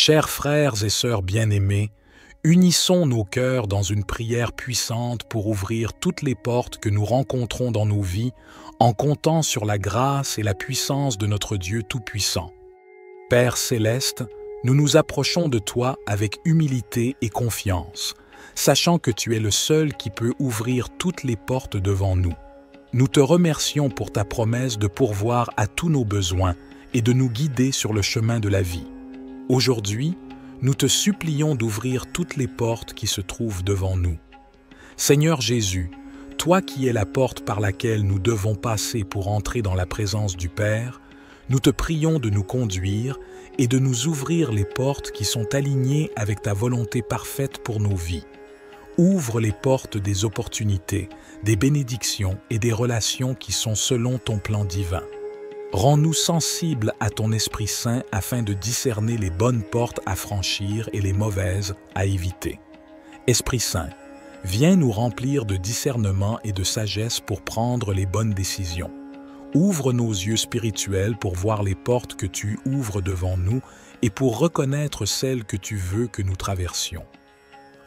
Chers frères et sœurs bien-aimés, unissons nos cœurs dans une prière puissante pour ouvrir toutes les portes que nous rencontrons dans nos vies en comptant sur la grâce et la puissance de notre Dieu Tout-Puissant. Père céleste, nous nous approchons de toi avec humilité et confiance, sachant que tu es le seul qui peut ouvrir toutes les portes devant nous. Nous te remercions pour ta promesse de pourvoir à tous nos besoins et de nous guider sur le chemin de la vie. Aujourd'hui, nous te supplions d'ouvrir toutes les portes qui se trouvent devant nous. Seigneur Jésus, toi qui es la porte par laquelle nous devons passer pour entrer dans la présence du Père, nous te prions de nous conduire et de nous ouvrir les portes qui sont alignées avec ta volonté parfaite pour nos vies. Ouvre les portes des opportunités, des bénédictions et des relations qui sont selon ton plan divin. Rends-nous sensibles à ton Esprit Saint afin de discerner les bonnes portes à franchir et les mauvaises à éviter. Esprit Saint, viens nous remplir de discernement et de sagesse pour prendre les bonnes décisions. Ouvre nos yeux spirituels pour voir les portes que tu ouvres devant nous et pour reconnaître celles que tu veux que nous traversions.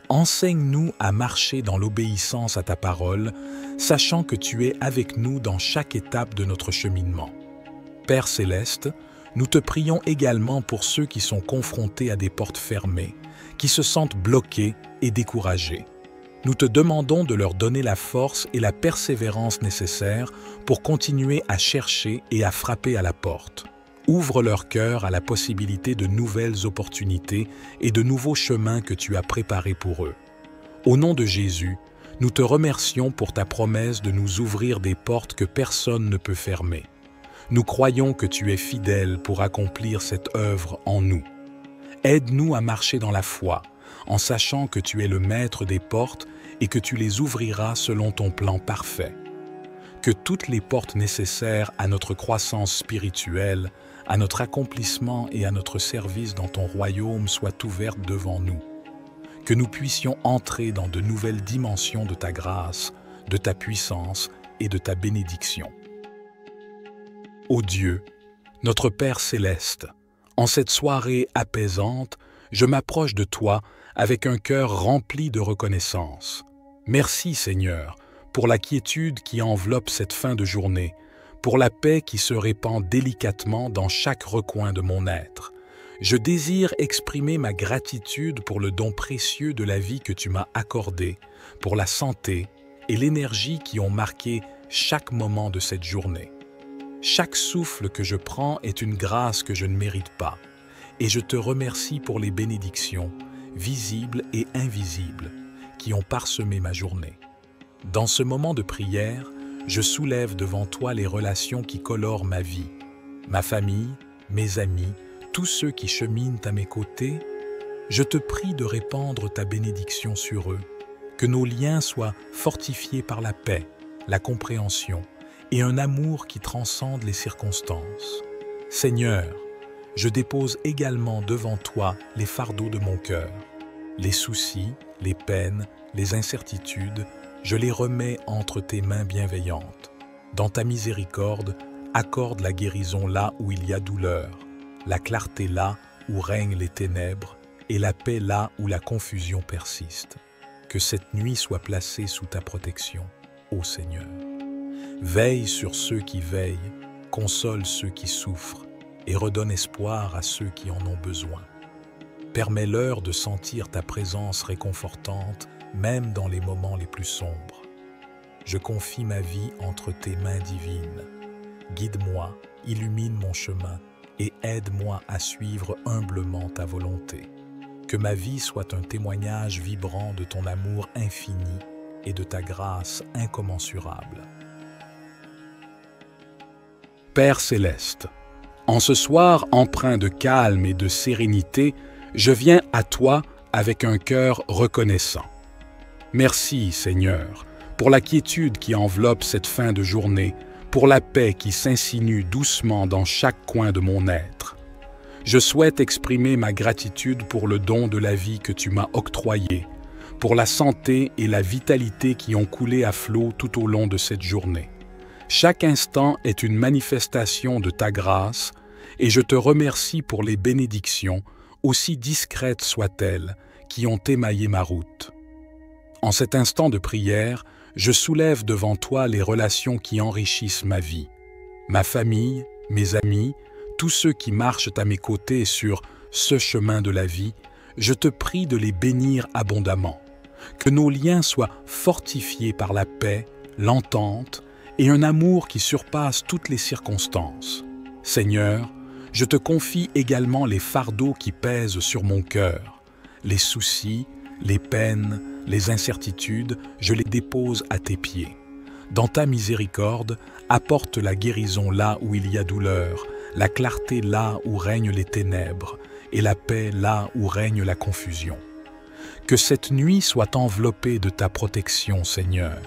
Enseigne-nous à marcher dans l'obéissance à ta parole, sachant que tu es avec nous dans chaque étape de notre cheminement. Père céleste, nous te prions également pour ceux qui sont confrontés à des portes fermées, qui se sentent bloqués et découragés. Nous te demandons de leur donner la force et la persévérance nécessaires pour continuer à chercher et à frapper à la porte. Ouvre leur cœur à la possibilité de nouvelles opportunités et de nouveaux chemins que tu as préparés pour eux. Au nom de Jésus, nous te remercions pour ta promesse de nous ouvrir des portes que personne ne peut fermer. Nous croyons que tu es fidèle pour accomplir cette œuvre en nous. Aide-nous à marcher dans la foi, en sachant que tu es le maître des portes et que tu les ouvriras selon ton plan parfait. Que toutes les portes nécessaires à notre croissance spirituelle, à notre accomplissement et à notre service dans ton royaume soient ouvertes devant nous. Que nous puissions entrer dans de nouvelles dimensions de ta grâce, de ta puissance et de ta bénédiction. Ô Dieu, notre Père céleste, en cette soirée apaisante, je m'approche de toi avec un cœur rempli de reconnaissance. Merci Seigneur, pour la quiétude qui enveloppe cette fin de journée, pour la paix qui se répand délicatement dans chaque recoin de mon être. Je désire exprimer ma gratitude pour le don précieux de la vie que tu m'as accordé, pour la santé et l'énergie qui ont marqué chaque moment de cette journée. Chaque souffle que je prends est une grâce que je ne mérite pas, et je te remercie pour les bénédictions, visibles et invisibles, qui ont parsemé ma journée. Dans ce moment de prière, je soulève devant toi les relations qui colorent ma vie, ma famille, mes amis, tous ceux qui cheminent à mes côtés. Je te prie de répandre ta bénédiction sur eux, que nos liens soient fortifiés par la paix, la compréhension et un amour qui transcende les circonstances. Seigneur, je dépose également devant toi les fardeaux de mon cœur. Les soucis, les peines, les incertitudes, je les remets entre tes mains bienveillantes. Dans ta miséricorde, accorde la guérison là où il y a douleur, la clarté là où règnent les ténèbres et la paix là où la confusion persiste. Que cette nuit soit placée sous ta protection, ô Seigneur. Veille sur ceux qui veillent, console ceux qui souffrent et redonne espoir à ceux qui en ont besoin. Permets-leur de sentir ta présence réconfortante, même dans les moments les plus sombres. Je confie ma vie entre tes mains divines. Guide-moi, illumine mon chemin et aide-moi à suivre humblement ta volonté. Que ma vie soit un témoignage vibrant de ton amour infini et de ta grâce incommensurable. Père céleste, en ce soir empreint de calme et de sérénité, je viens à toi avec un cœur reconnaissant. Merci, Seigneur, pour la quiétude qui enveloppe cette fin de journée, pour la paix qui s'insinue doucement dans chaque coin de mon être. Je souhaite exprimer ma gratitude pour le don de la vie que tu m'as octroyé, pour la santé et la vitalité qui ont coulé à flot tout au long de cette journée. Chaque instant est une manifestation de ta grâce et je te remercie pour les bénédictions, aussi discrètes soient-elles, qui ont émaillé ma route. En cet instant de prière, je soulève devant toi les relations qui enrichissent ma vie. Ma famille, mes amis, tous ceux qui marchent à mes côtés sur ce chemin de la vie, je te prie de les bénir abondamment. Que nos liens soient fortifiés par la paix, l'entente et un amour qui surpasse toutes les circonstances. Seigneur, je te confie également les fardeaux qui pèsent sur mon cœur. Les soucis, les peines, les incertitudes, je les dépose à tes pieds. Dans ta miséricorde, apporte la guérison là où il y a douleur, la clarté là où règnent les ténèbres, et la paix là où règne la confusion. Que cette nuit soit enveloppée de ta protection, Seigneur.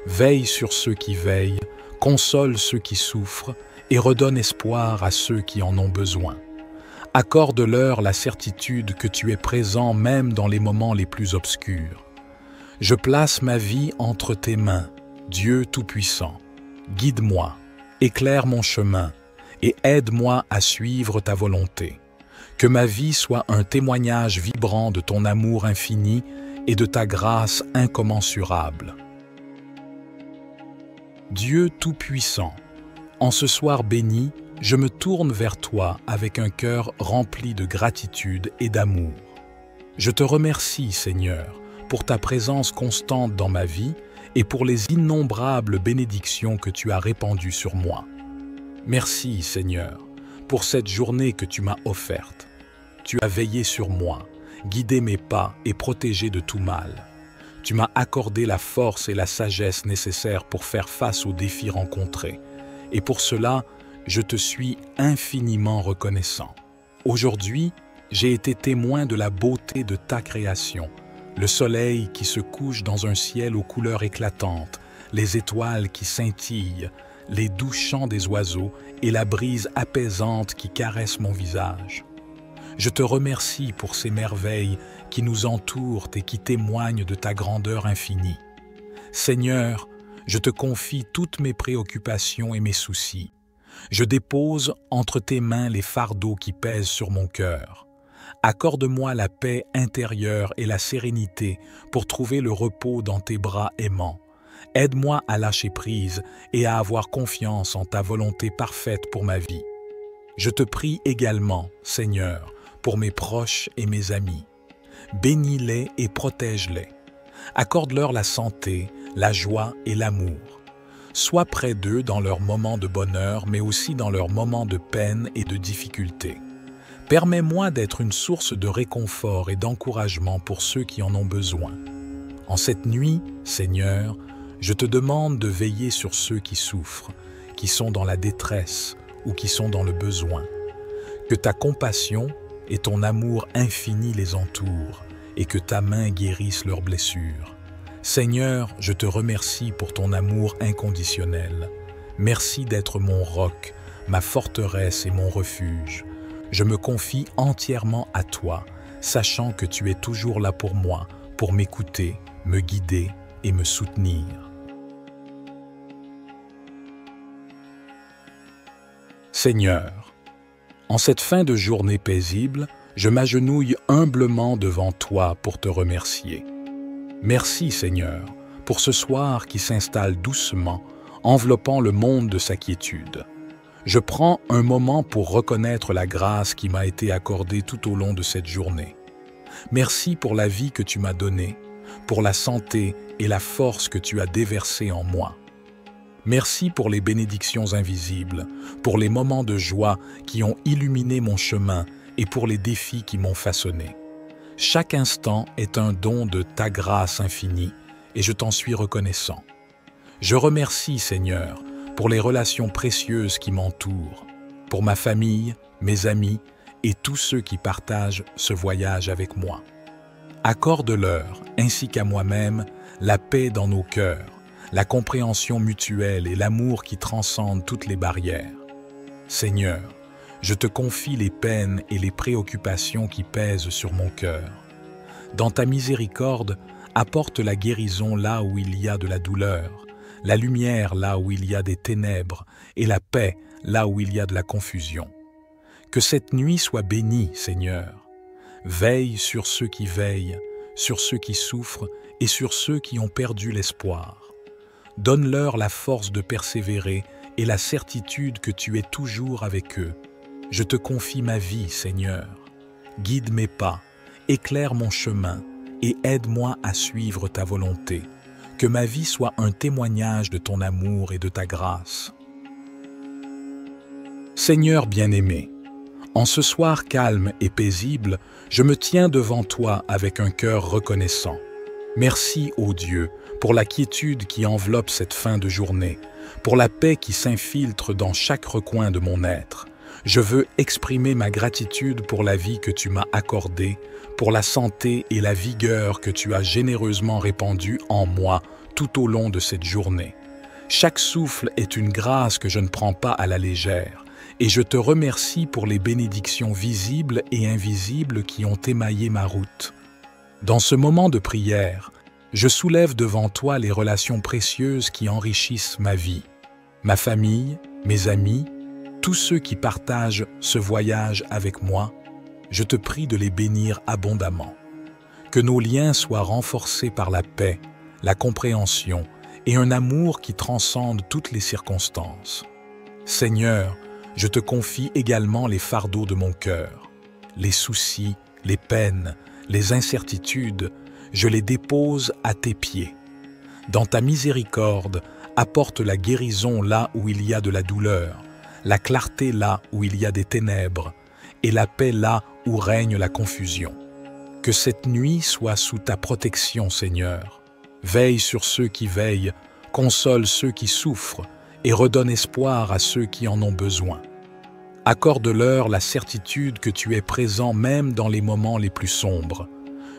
Veille sur ceux qui veillent, console ceux qui souffrent et redonne espoir à ceux qui en ont besoin. Accorde-leur la certitude que tu es présent même dans les moments les plus obscurs. Je place ma vie entre tes mains, Dieu Tout-Puissant. Guide-moi, éclaire mon chemin et aide-moi à suivre ta volonté. Que ma vie soit un témoignage vibrant de ton amour infini et de ta grâce incommensurable. Dieu Tout-Puissant, en ce soir béni, je me tourne vers toi avec un cœur rempli de gratitude et d'amour. Je te remercie, Seigneur, pour ta présence constante dans ma vie et pour les innombrables bénédictions que tu as répandues sur moi. Merci, Seigneur, pour cette journée que tu m'as offerte. Tu as veillé sur moi, guidé mes pas et protégé de tout mal. Tu m'as accordé la force et la sagesse nécessaires pour faire face aux défis rencontrés. Et pour cela, je te suis infiniment reconnaissant. Aujourd'hui, j'ai été témoin de la beauté de ta création, le soleil qui se couche dans un ciel aux couleurs éclatantes, les étoiles qui scintillent, les doux chants des oiseaux et la brise apaisante qui caresse mon visage. Je te remercie pour ces merveilles qui nous entourent et qui témoignent de ta grandeur infinie. Seigneur, je te confie toutes mes préoccupations et mes soucis. Je dépose entre tes mains les fardeaux qui pèsent sur mon cœur. Accorde-moi la paix intérieure et la sérénité pour trouver le repos dans tes bras aimants. Aide-moi à lâcher prise et à avoir confiance en ta volonté parfaite pour ma vie. Je te prie également, Seigneur, pour mes proches et mes amis. Bénis-les et protège-les. Accorde-leur la santé, la joie et l'amour. Sois près d'eux dans leurs moments de bonheur, mais aussi dans leurs moments de peine et de difficulté. Permets-moi d'être une source de réconfort et d'encouragement pour ceux qui en ont besoin. En cette nuit, Seigneur, je te demande de veiller sur ceux qui souffrent, qui sont dans la détresse ou qui sont dans le besoin. Que ta compassion et ton amour infini les entourent et que ta main guérisse leurs blessures. Seigneur, je te remercie pour ton amour inconditionnel. Merci d'être mon roc, ma forteresse et mon refuge. Je me confie entièrement à toi, sachant que tu es toujours là pour moi, pour m'écouter, me guider et me soutenir. Seigneur, en cette fin de journée paisible, je m'agenouille humblement devant toi pour te remercier. Merci, Seigneur, pour ce soir qui s'installe doucement, enveloppant le monde de sa quiétude. Je prends un moment pour reconnaître la grâce qui m'a été accordée tout au long de cette journée. Merci pour la vie que tu m'as donnée, pour la santé et la force que tu as déversée en moi. Merci pour les bénédictions invisibles, pour les moments de joie qui ont illuminé mon chemin et pour les défis qui m'ont façonné. Chaque instant est un don de ta grâce infinie et je t'en suis reconnaissant. Je remercie, Seigneur, pour les relations précieuses qui m'entourent, pour ma famille, mes amis et tous ceux qui partagent ce voyage avec moi. Accorde-leur, ainsi qu'à moi-même, la paix dans nos cœurs, la compréhension mutuelle et l'amour qui transcendent toutes les barrières. Seigneur, je te confie les peines et les préoccupations qui pèsent sur mon cœur. Dans ta miséricorde, apporte la guérison là où il y a de la douleur, la lumière là où il y a des ténèbres et la paix là où il y a de la confusion. Que cette nuit soit bénie, Seigneur. Veille sur ceux qui veillent, sur ceux qui souffrent et sur ceux qui ont perdu l'espoir. Donne-leur la force de persévérer et la certitude que tu es toujours avec eux. Je te confie ma vie, Seigneur. Guide mes pas, éclaire mon chemin et aide-moi à suivre ta volonté. Que ma vie soit un témoignage de ton amour et de ta grâce. Seigneur bien-aimé, en ce soir calme et paisible, je me tiens devant toi avec un cœur reconnaissant. Merci, ô Dieu, pour la quiétude qui enveloppe cette fin de journée, pour la paix qui s'infiltre dans chaque recoin de mon être. Je veux exprimer ma gratitude pour la vie que tu m'as accordée, pour la santé et la vigueur que tu as généreusement répandue en moi tout au long de cette journée. Chaque souffle est une grâce que je ne prends pas à la légère, et je te remercie pour les bénédictions visibles et invisibles qui ont émaillé ma route. Dans ce moment de prière, je soulève devant toi les relations précieuses qui enrichissent ma vie, ma famille, mes amis, tous ceux qui partagent ce voyage avec moi. Je te prie de les bénir abondamment. Que nos liens soient renforcés par la paix, la compréhension et un amour qui transcende toutes les circonstances. Seigneur, je te confie également les fardeaux de mon cœur, les soucis, les peines, les incertitudes, je les dépose à tes pieds. Dans ta miséricorde, apporte la guérison là où il y a de la douleur, la clarté là où il y a des ténèbres, et la paix là où règne la confusion. Que cette nuit soit sous ta protection, Seigneur. Veille sur ceux qui veillent, console ceux qui souffrent, et redonne espoir à ceux qui en ont besoin. Accorde-leur la certitude que tu es présent même dans les moments les plus sombres.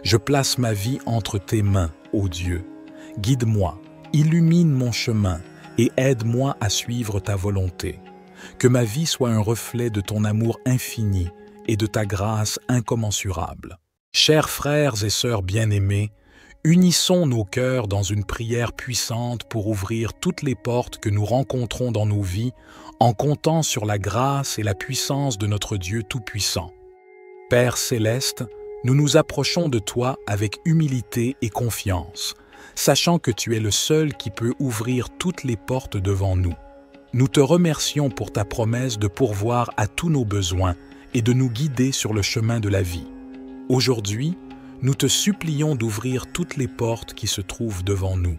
Je place ma vie entre tes mains, ô Dieu. Guide-moi, illumine mon chemin et aide-moi à suivre ta volonté. Que ma vie soit un reflet de ton amour infini et de ta grâce incommensurable. Chers frères et sœurs bien-aimés, unissons nos cœurs dans une prière puissante pour ouvrir toutes les portes que nous rencontrons dans nos vies en comptant sur la grâce et la puissance de notre Dieu Tout-Puissant. Père céleste, nous nous approchons de toi avec humilité et confiance, sachant que tu es le seul qui peut ouvrir toutes les portes devant nous. Nous te remercions pour ta promesse de pourvoir à tous nos besoins et de nous guider sur le chemin de la vie. Aujourd'hui, nous te supplions d'ouvrir toutes les portes qui se trouvent devant nous.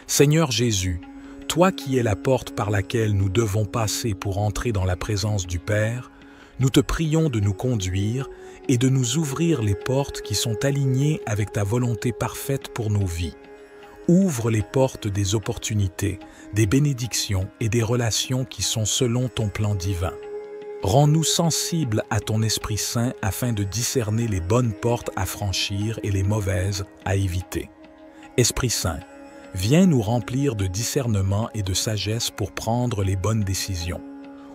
Seigneur Jésus, toi qui es la porte par laquelle nous devons passer pour entrer dans la présence du Père, nous te prions de nous conduire et de nous ouvrir les portes qui sont alignées avec ta volonté parfaite pour nos vies. Ouvre les portes des opportunités, des bénédictions et des relations qui sont selon ton plan divin. Rends-nous sensibles à ton Esprit Saint afin de discerner les bonnes portes à franchir et les mauvaises à éviter. Esprit Saint, viens nous remplir de discernement et de sagesse pour prendre les bonnes décisions.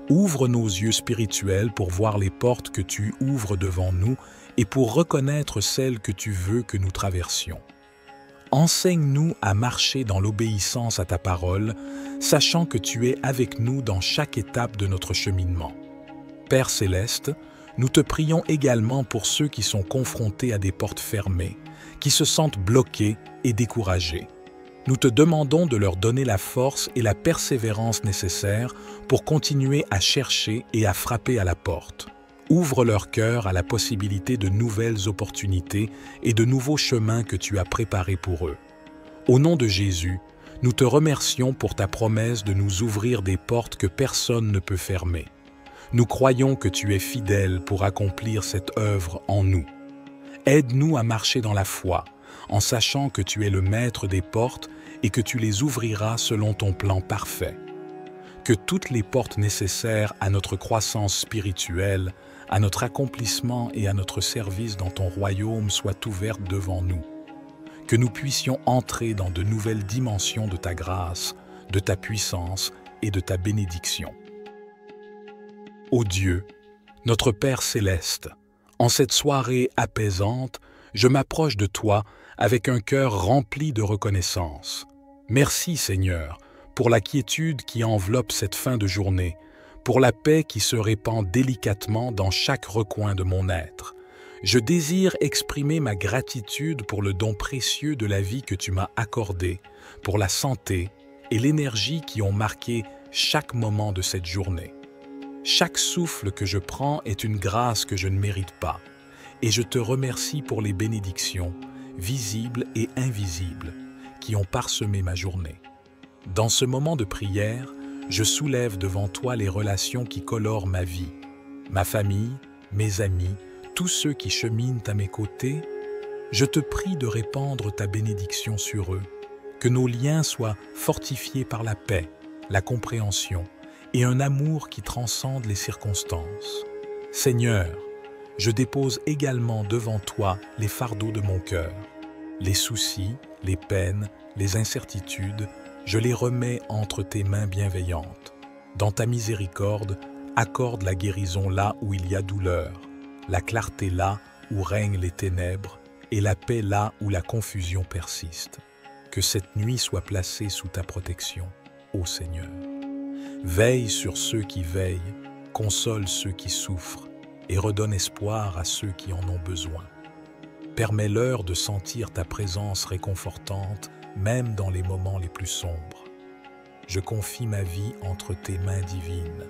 Ouvre nos yeux spirituels pour voir les portes que tu ouvres devant nous et pour reconnaître celles que tu veux que nous traversions. Enseigne-nous à marcher dans l'obéissance à ta parole, sachant que tu es avec nous dans chaque étape de notre cheminement. Père céleste, nous te prions également pour ceux qui sont confrontés à des portes fermées, qui se sentent bloqués et découragés. Nous te demandons de leur donner la force et la persévérance nécessaires pour continuer à chercher et à frapper à la porte. Ouvre leur cœur à la possibilité de nouvelles opportunités et de nouveaux chemins que tu as préparés pour eux. Au nom de Jésus, nous te remercions pour ta promesse de nous ouvrir des portes que personne ne peut fermer. Nous croyons que tu es fidèle pour accomplir cette œuvre en nous. Aide-nous à marcher dans la foi, en sachant que tu es le maître des portes et que tu les ouvriras selon ton plan parfait. Que toutes les portes nécessaires à notre croissance spirituelle, à notre accomplissement et à notre service dans ton royaume soient ouvertes devant nous. Que nous puissions entrer dans de nouvelles dimensions de ta grâce, de ta puissance et de ta bénédiction. Ô Dieu, notre Père céleste, en cette soirée apaisante, je m'approche de toi avec un cœur rempli de reconnaissance. Merci Seigneur, pour la quiétude qui enveloppe cette fin de journée, pour la paix qui se répand délicatement dans chaque recoin de mon être. Je désire exprimer ma gratitude pour le don précieux de la vie que tu m'as accordé, pour la santé et l'énergie qui ont marqué chaque moment de cette journée. Chaque souffle que je prends est une grâce que je ne mérite pas, et je te remercie pour les bénédictions, visibles et invisibles, qui ont parsemé ma journée. Dans ce moment de prière, je soulève devant toi les relations qui colorent ma vie, ma famille, mes amis, tous ceux qui cheminent à mes côtés. Je te prie de répandre ta bénédiction sur eux, que nos liens soient fortifiés par la paix, la compréhension et un amour qui transcende les circonstances. Seigneur, je dépose également devant toi les fardeaux de mon cœur. Les soucis, les peines, les incertitudes, je les remets entre tes mains bienveillantes. Dans ta miséricorde, accorde la guérison là où il y a douleur, la clarté là où règnent les ténèbres et la paix là où la confusion persiste. Que cette nuit soit placée sous ta protection, ô Seigneur. Veille sur ceux qui veillent, console ceux qui souffrent et redonne espoir à ceux qui en ont besoin. Permets-leur de sentir ta présence réconfortante, même dans les moments les plus sombres. Je confie ma vie entre tes mains divines.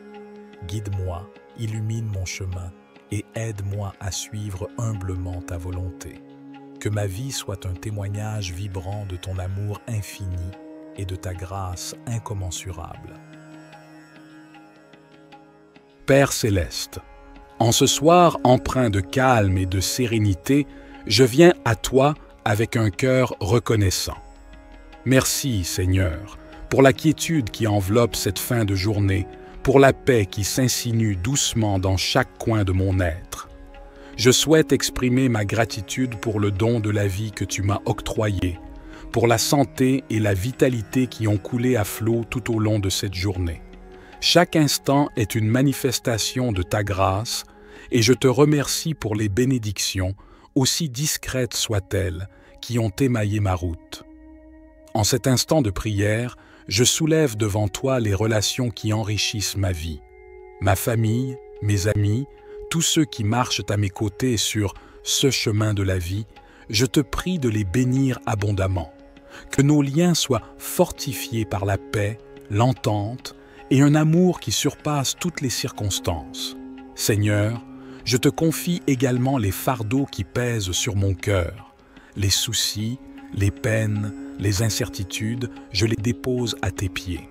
Guide-moi, illumine mon chemin et aide-moi à suivre humblement ta volonté. Que ma vie soit un témoignage vibrant de ton amour infini et de ta grâce incommensurable. Père céleste, en ce soir empreint de calme et de sérénité, je viens à toi avec un cœur reconnaissant. Merci, Seigneur, pour la quiétude qui enveloppe cette fin de journée, pour la paix qui s'insinue doucement dans chaque coin de mon être. Je souhaite exprimer ma gratitude pour le don de la vie que tu m'as octroyé, pour la santé et la vitalité qui ont coulé à flot tout au long de cette journée. Chaque instant est une manifestation de ta grâce et je te remercie pour les bénédictions, aussi discrètes soient-elles, qui ont émaillé ma route. En cet instant de prière, je soulève devant toi les relations qui enrichissent ma vie. Ma famille, mes amis, tous ceux qui marchent à mes côtés sur ce chemin de la vie, je te prie de les bénir abondamment. Que nos liens soient fortifiés par la paix, l'entente et un amour qui surpasse toutes les circonstances. Seigneur, je te confie également les fardeaux qui pèsent sur mon cœur. Les soucis, les peines, les incertitudes, je les dépose à tes pieds.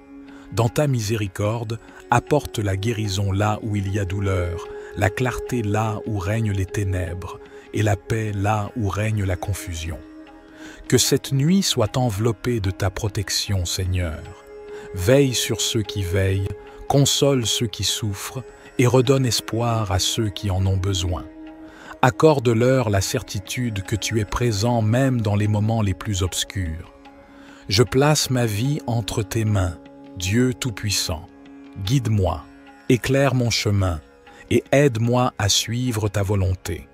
Dans ta miséricorde, apporte la guérison là où il y a douleur, la clarté là où règnent les ténèbres, et la paix là où règne la confusion. Que cette nuit soit enveloppée de ta protection, Seigneur. Veille sur ceux qui veillent, console ceux qui souffrent, et redonne espoir à ceux qui en ont besoin. Accorde-leur la certitude que tu es présent même dans les moments les plus obscurs. Je place ma vie entre tes mains, Dieu Tout-Puissant. Guide-moi, éclaire mon chemin et aide-moi à suivre ta volonté.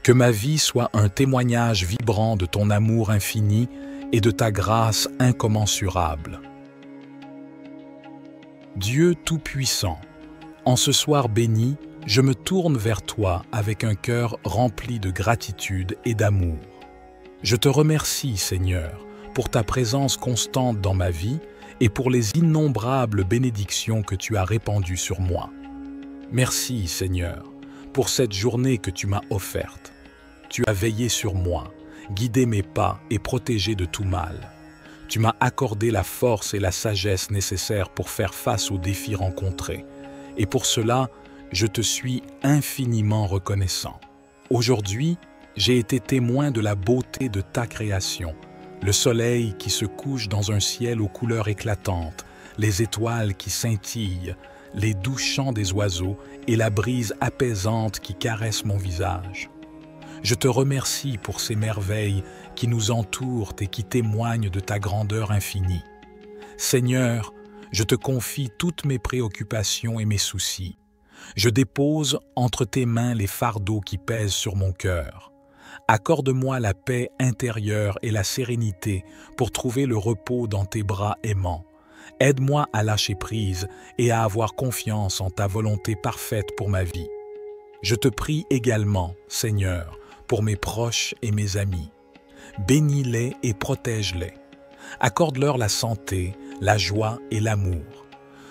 Que ma vie soit un témoignage vibrant de ton amour infini et de ta grâce incommensurable. Dieu Tout-Puissant, en ce soir béni, je me tourne vers toi avec un cœur rempli de gratitude et d'amour. Je te remercie, Seigneur, pour ta présence constante dans ma vie et pour les innombrables bénédictions que tu as répandues sur moi. Merci, Seigneur, pour cette journée que tu m'as offerte. Tu as veillé sur moi, guidé mes pas et protégé de tout mal. Tu m'as accordé la force et la sagesse nécessaires pour faire face aux défis rencontrés. Et pour cela, je te suis infiniment reconnaissant. Aujourd'hui, j'ai été témoin de la beauté de ta création, le soleil qui se couche dans un ciel aux couleurs éclatantes, les étoiles qui scintillent, les doux chants des oiseaux et la brise apaisante qui caresse mon visage. Je te remercie pour ces merveilles qui nous entourent et qui témoignent de ta grandeur infinie. Seigneur, je te confie toutes mes préoccupations et mes soucis. Je dépose entre tes mains les fardeaux qui pèsent sur mon cœur. Accorde-moi la paix intérieure et la sérénité pour trouver le repos dans tes bras aimants. Aide-moi à lâcher prise et à avoir confiance en ta volonté parfaite pour ma vie. Je te prie également, Seigneur, pour mes proches et mes amis. Bénis-les et protège-les. Accorde-leur la santé, la joie et l'amour.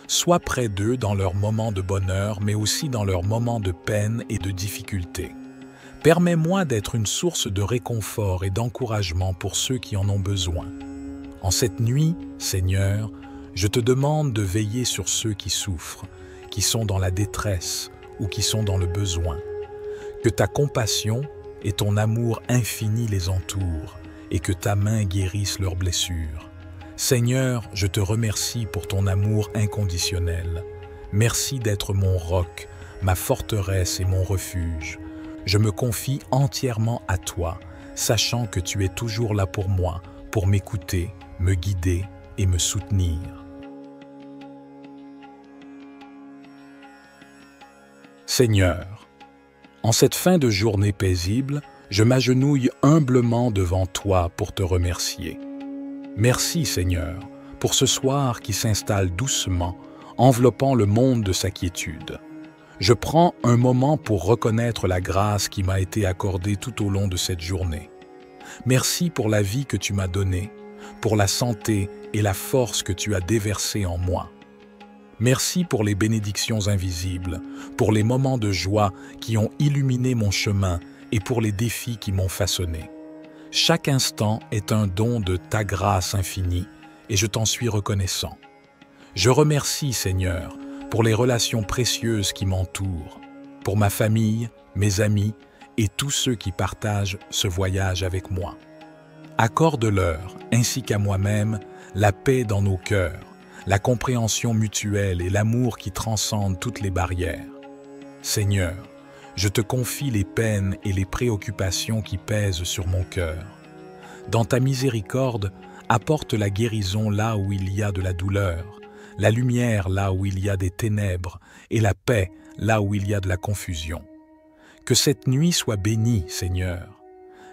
Sois près d'eux dans leurs moments de bonheur, mais aussi dans leurs moments de peine et de difficulté. Permets-moi d'être une source de réconfort et d'encouragement pour ceux qui en ont besoin. En cette nuit, Seigneur, je te demande de veiller sur ceux qui souffrent, qui sont dans la détresse ou qui sont dans le besoin. Que ta compassion et ton amour infini les entourent et que ta main guérisse leurs blessures. Seigneur, je te remercie pour ton amour inconditionnel. Merci d'être mon roc, ma forteresse et mon refuge. Je me confie entièrement à toi, sachant que tu es toujours là pour moi, pour m'écouter, me guider et me soutenir. Seigneur, en cette fin de journée paisible, je m'agenouille humblement devant toi pour te remercier. Merci Seigneur, pour ce soir qui s'installe doucement, enveloppant le monde de sa quiétude. Je prends un moment pour reconnaître la grâce qui m'a été accordée tout au long de cette journée. Merci pour la vie que tu m'as donnée, pour la santé et la force que tu as déversée en moi. Merci pour les bénédictions invisibles, pour les moments de joie qui ont illuminé mon chemin et pour les défis qui m'ont façonné. Chaque instant est un don de ta grâce infinie et je t'en suis reconnaissant. Je remercie, Seigneur, pour les relations précieuses qui m'entourent, pour ma famille, mes amis et tous ceux qui partagent ce voyage avec moi. Accorde-leur, ainsi qu'à moi-même, la paix dans nos cœurs, la compréhension mutuelle et l'amour qui transcendent toutes les barrières. Seigneur, je te confie les peines et les préoccupations qui pèsent sur mon cœur. Dans ta miséricorde, apporte la guérison là où il y a de la douleur, la lumière là où il y a des ténèbres et la paix là où il y a de la confusion. Que cette nuit soit bénie, Seigneur.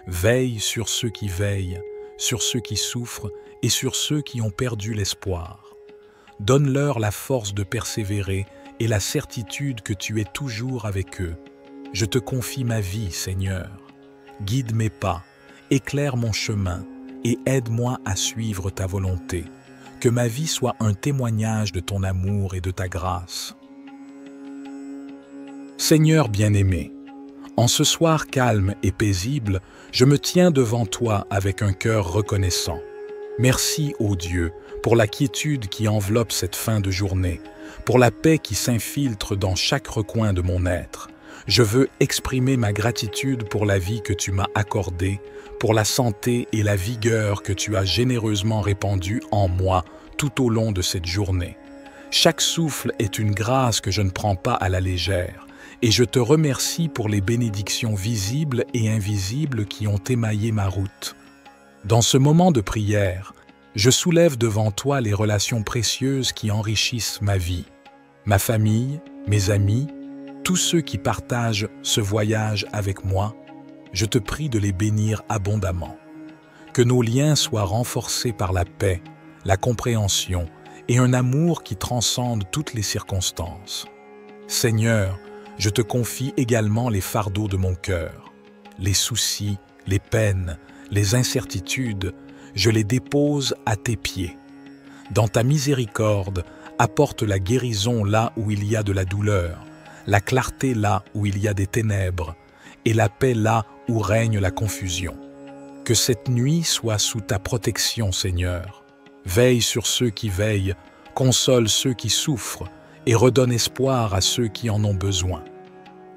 Veille sur ceux qui veillent, sur ceux qui souffrent et sur ceux qui ont perdu l'espoir. Donne-leur la force de persévérer et la certitude que tu es toujours avec eux. Je te confie ma vie, Seigneur. Guide mes pas, éclaire mon chemin et aide-moi à suivre ta volonté. Que ma vie soit un témoignage de ton amour et de ta grâce. Seigneur bien-aimé, en ce soir calme et paisible, je me tiens devant toi avec un cœur reconnaissant. Merci, ô Dieu, pour la quiétude qui enveloppe cette fin de journée, pour la paix qui s'infiltre dans chaque recoin de mon être. Je veux exprimer ma gratitude pour la vie que tu m'as accordée, pour la santé et la vigueur que tu as généreusement répandue en moi tout au long de cette journée. Chaque souffle est une grâce que je ne prends pas à la légère, et je te remercie pour les bénédictions visibles et invisibles qui ont émaillé ma route. Dans ce moment de prière, je soulève devant toi les relations précieuses qui enrichissent ma vie, ma famille, mes amis, tous ceux qui partagent ce voyage avec moi. Je te prie de les bénir abondamment. Que nos liens soient renforcés par la paix, la compréhension et un amour qui transcende toutes les circonstances. Seigneur, je te confie également les fardeaux de mon cœur, les soucis, les peines, les incertitudes, je les dépose à tes pieds. Dans ta miséricorde, apporte la guérison là où il y a de la douleur, la clarté là où il y a des ténèbres, et la paix là où règne la confusion. Que cette nuit soit sous ta protection, Seigneur. Veille sur ceux qui veillent, console ceux qui souffrent, et redonne espoir à ceux qui en ont besoin.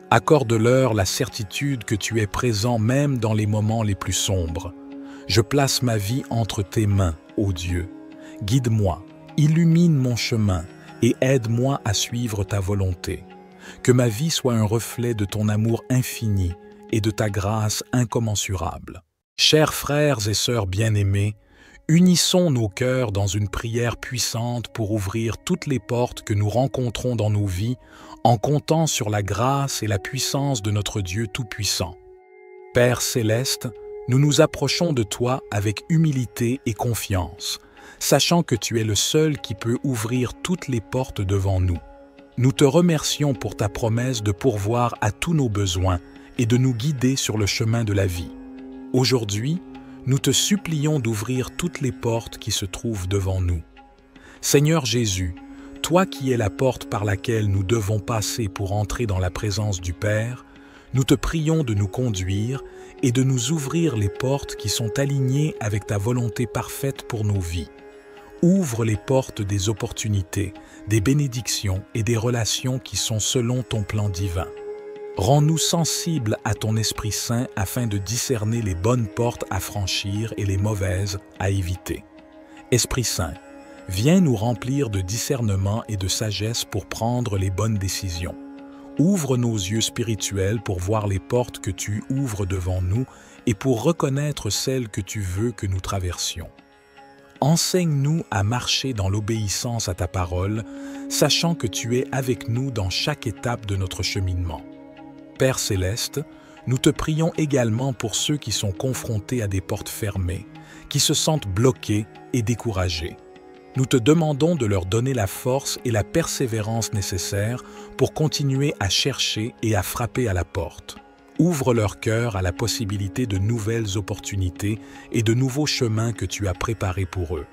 Accorde-leur la certitude que tu es présent même dans les moments les plus sombres. Je place ma vie entre tes mains, ô Dieu. Guide-moi, illumine mon chemin et aide-moi à suivre ta volonté. Que ma vie soit un reflet de ton amour infini et de ta grâce incommensurable. Chers frères et sœurs bien-aimés, unissons nos cœurs dans une prière puissante pour ouvrir toutes les portes que nous rencontrons dans nos vies en comptant sur la grâce et la puissance de notre Dieu Tout-Puissant. Père céleste, nous nous approchons de toi avec humilité et confiance, sachant que tu es le seul qui peut ouvrir toutes les portes devant nous. Nous te remercions pour ta promesse de pourvoir à tous nos besoins et de nous guider sur le chemin de la vie. Aujourd'hui, nous te supplions d'ouvrir toutes les portes qui se trouvent devant nous. Seigneur Jésus, toi qui es la porte par laquelle nous devons passer pour entrer dans la présence du Père, nous te prions de nous conduire et de nous ouvrir les portes qui sont alignées avec ta volonté parfaite pour nos vies. Ouvre les portes des opportunités, des bénédictions et des relations qui sont selon ton plan divin. Rends-nous sensibles à ton Esprit Saint afin de discerner les bonnes portes à franchir et les mauvaises à éviter. Esprit Saint, viens nous remplir de discernement et de sagesse pour prendre les bonnes décisions. Ouvre nos yeux spirituels pour voir les portes que tu ouvres devant nous et pour reconnaître celles que tu veux que nous traversions. Enseigne-nous à marcher dans l'obéissance à ta parole, sachant que tu es avec nous dans chaque étape de notre cheminement. Père céleste, nous te prions également pour ceux qui sont confrontés à des portes fermées, qui se sentent bloqués et découragés. Nous te demandons de leur donner la force et la persévérance nécessaires pour continuer à chercher et à frapper à la porte. Ouvre leur cœur à la possibilité de nouvelles opportunités et de nouveaux chemins que tu as préparés pour eux.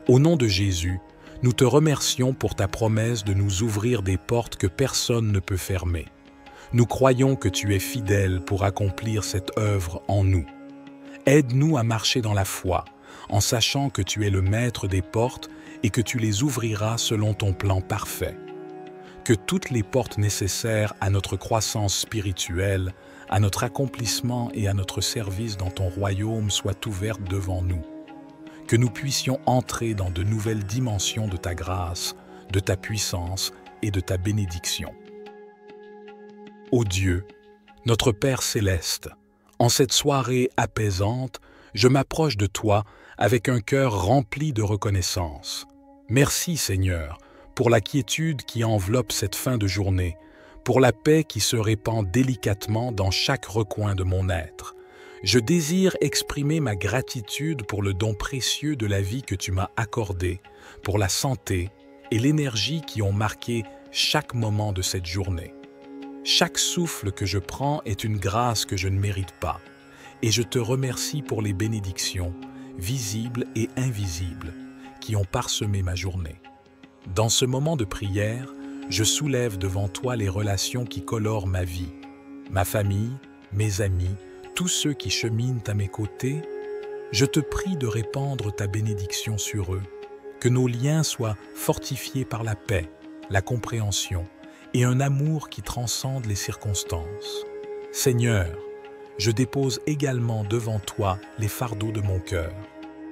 Au nom de Jésus, nous te remercions pour ta promesse de nous ouvrir des portes que personne ne peut fermer. Nous croyons que tu es fidèle pour accomplir cette œuvre en nous. Aide-nous à marcher dans la foi, en sachant que tu es le maître des portes et que tu les ouvriras selon ton plan parfait. Que toutes les portes nécessaires à notre croissance spirituelle, à notre accomplissement et à notre service dans ton royaume soient ouvertes devant nous. Que nous puissions entrer dans de nouvelles dimensions de ta grâce, de ta puissance et de ta bénédiction. Ô Dieu, notre Père céleste, en cette soirée apaisante, je m'approche de toi avec un cœur rempli de reconnaissance. Merci Seigneur, pour la quiétude qui enveloppe cette fin de journée, pour la paix qui se répand délicatement dans chaque recoin de mon être. Je désire exprimer ma gratitude pour le don précieux de la vie que tu m'as accordé, pour la santé et l'énergie qui ont marqué chaque moment de cette journée. Chaque souffle que je prends est une grâce que je ne mérite pas, et je te remercie pour les bénédictions, visibles et invisibles, qui ont parsemé ma journée. Dans ce moment de prière, je soulève devant toi les relations qui colorent ma vie, ma famille, mes amis, tous ceux qui cheminent à mes côtés. Je te prie de répandre ta bénédiction sur eux, que nos liens soient fortifiés par la paix, la compréhension et un amour qui transcende les circonstances. Seigneur, je dépose également devant toi les fardeaux de mon cœur.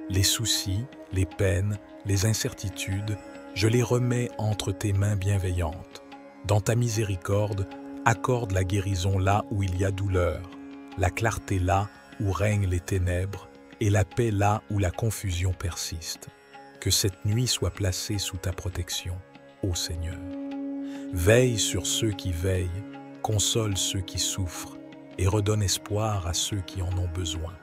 Les soucis, les peines, les incertitudes, je les remets entre tes mains bienveillantes. Dans ta miséricorde, accorde la guérison là où il y a douleur, la clarté là où règnent les ténèbres et la paix là où la confusion persiste. Que cette nuit soit placée sous ta protection, ô Seigneur. Veille sur ceux qui veillent, console ceux qui souffrent et redonne espoir à ceux qui en ont besoin.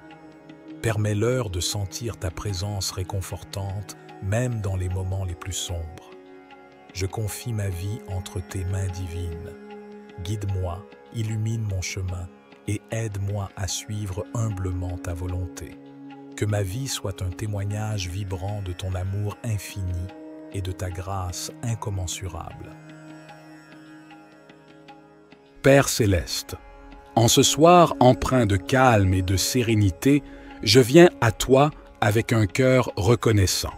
Permets-leur de sentir ta présence réconfortante, même dans les moments les plus sombres. Je confie ma vie entre tes mains divines. Guide-moi, illumine mon chemin et aide-moi à suivre humblement ta volonté. Que ma vie soit un témoignage vibrant de ton amour infini et de ta grâce incommensurable. Père céleste, en ce soir empreint de calme et de sérénité, je viens à toi avec un cœur reconnaissant.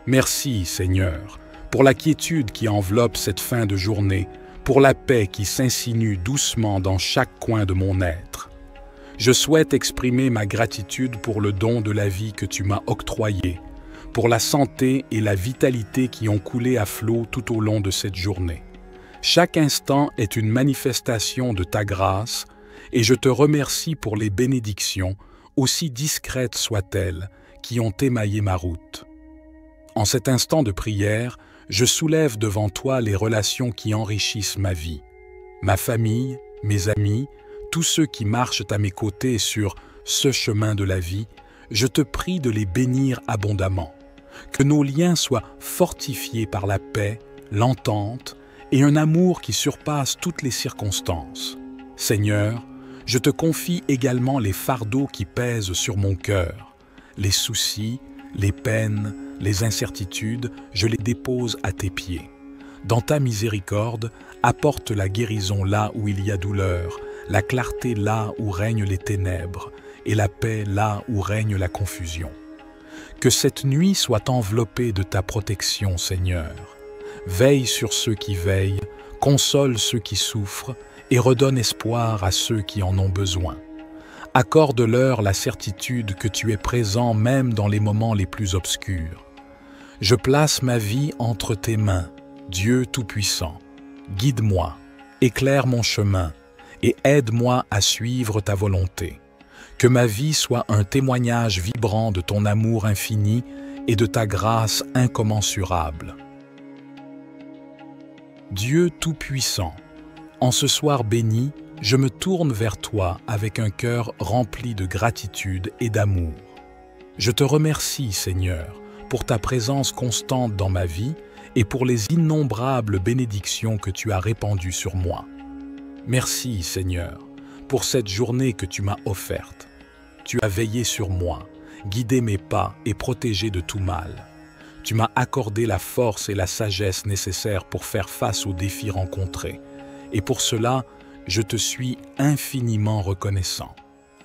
Merci, Seigneur, pour la quiétude qui enveloppe cette fin de journée, pour la paix qui s'insinue doucement dans chaque coin de mon être. Je souhaite exprimer ma gratitude pour le don de la vie que tu m'as octroyé, pour la santé et la vitalité qui ont coulé à flot tout au long de cette journée. Chaque instant est une manifestation de ta grâce et je te remercie pour les bénédictions, aussi discrètes soient-elles, qui ont émaillé ma route. En cet instant de prière, je soulève devant toi les relations qui enrichissent ma vie. Ma famille, mes amis, tous ceux qui marchent à mes côtés sur ce chemin de la vie, je te prie de les bénir abondamment. Que nos liens soient fortifiés par la paix, l'entente et un amour qui surpasse toutes les circonstances. Seigneur, Je te confie également les fardeaux qui pèsent sur mon cœur. Les soucis, les peines, les incertitudes, je les dépose à tes pieds. Dans ta miséricorde, apporte la guérison là où il y a douleur, la clarté là où règnent les ténèbres, et la paix là où règne la confusion. Que cette nuit soit enveloppée de ta protection, Seigneur. Veille sur ceux qui veillent, console ceux qui souffrent, et redonne espoir à ceux qui en ont besoin. Accorde-leur la certitude que tu es présent même dans les moments les plus obscurs. Je place ma vie entre tes mains, Dieu Tout-Puissant. Guide-moi, éclaire mon chemin, et aide-moi à suivre ta volonté. Que ma vie soit un témoignage vibrant de ton amour infini et de ta grâce incommensurable. Dieu Tout-Puissant, en ce soir béni, je me tourne vers toi avec un cœur rempli de gratitude et d'amour. Je te remercie, Seigneur, pour ta présence constante dans ma vie et pour les innombrables bénédictions que tu as répandues sur moi. Merci, Seigneur, pour cette journée que tu m'as offerte. Tu as veillé sur moi, guidé mes pas et protégé de tout mal. Tu m'as accordé la force et la sagesse nécessaires pour faire face aux défis rencontrés. Et pour cela, je te suis infiniment reconnaissant.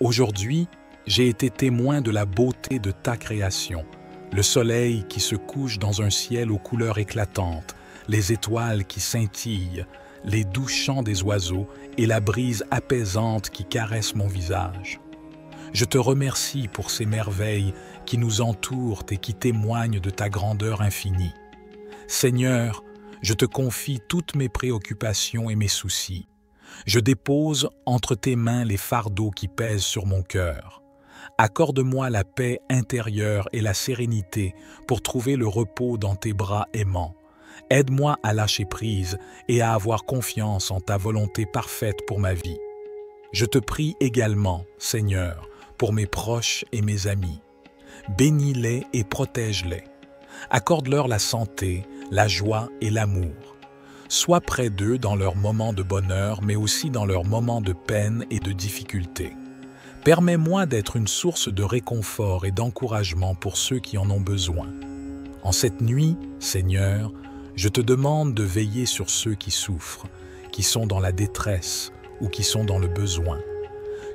Aujourd'hui, j'ai été témoin de la beauté de ta création, le soleil qui se couche dans un ciel aux couleurs éclatantes, les étoiles qui scintillent, les doux chants des oiseaux et la brise apaisante qui caresse mon visage. Je te remercie pour ces merveilles qui nous entourent et qui témoignent de ta grandeur infinie. Seigneur, je te confie toutes mes préoccupations et mes soucis. Je dépose entre tes mains les fardeaux qui pèsent sur mon cœur. Accorde-moi la paix intérieure et la sérénité pour trouver le repos dans tes bras aimants. Aide-moi à lâcher prise et à avoir confiance en ta volonté parfaite pour ma vie. Je te prie également, Seigneur, pour mes proches et mes amis. Bénis-les et protège-les. Accorde-leur la santé, la joie et l'amour. Sois près d'eux dans leurs moments de bonheur, mais aussi dans leurs moments de peine et de difficulté. Permets-moi d'être une source de réconfort et d'encouragement pour ceux qui en ont besoin. En cette nuit, Seigneur, je te demande de veiller sur ceux qui souffrent, qui sont dans la détresse ou qui sont dans le besoin.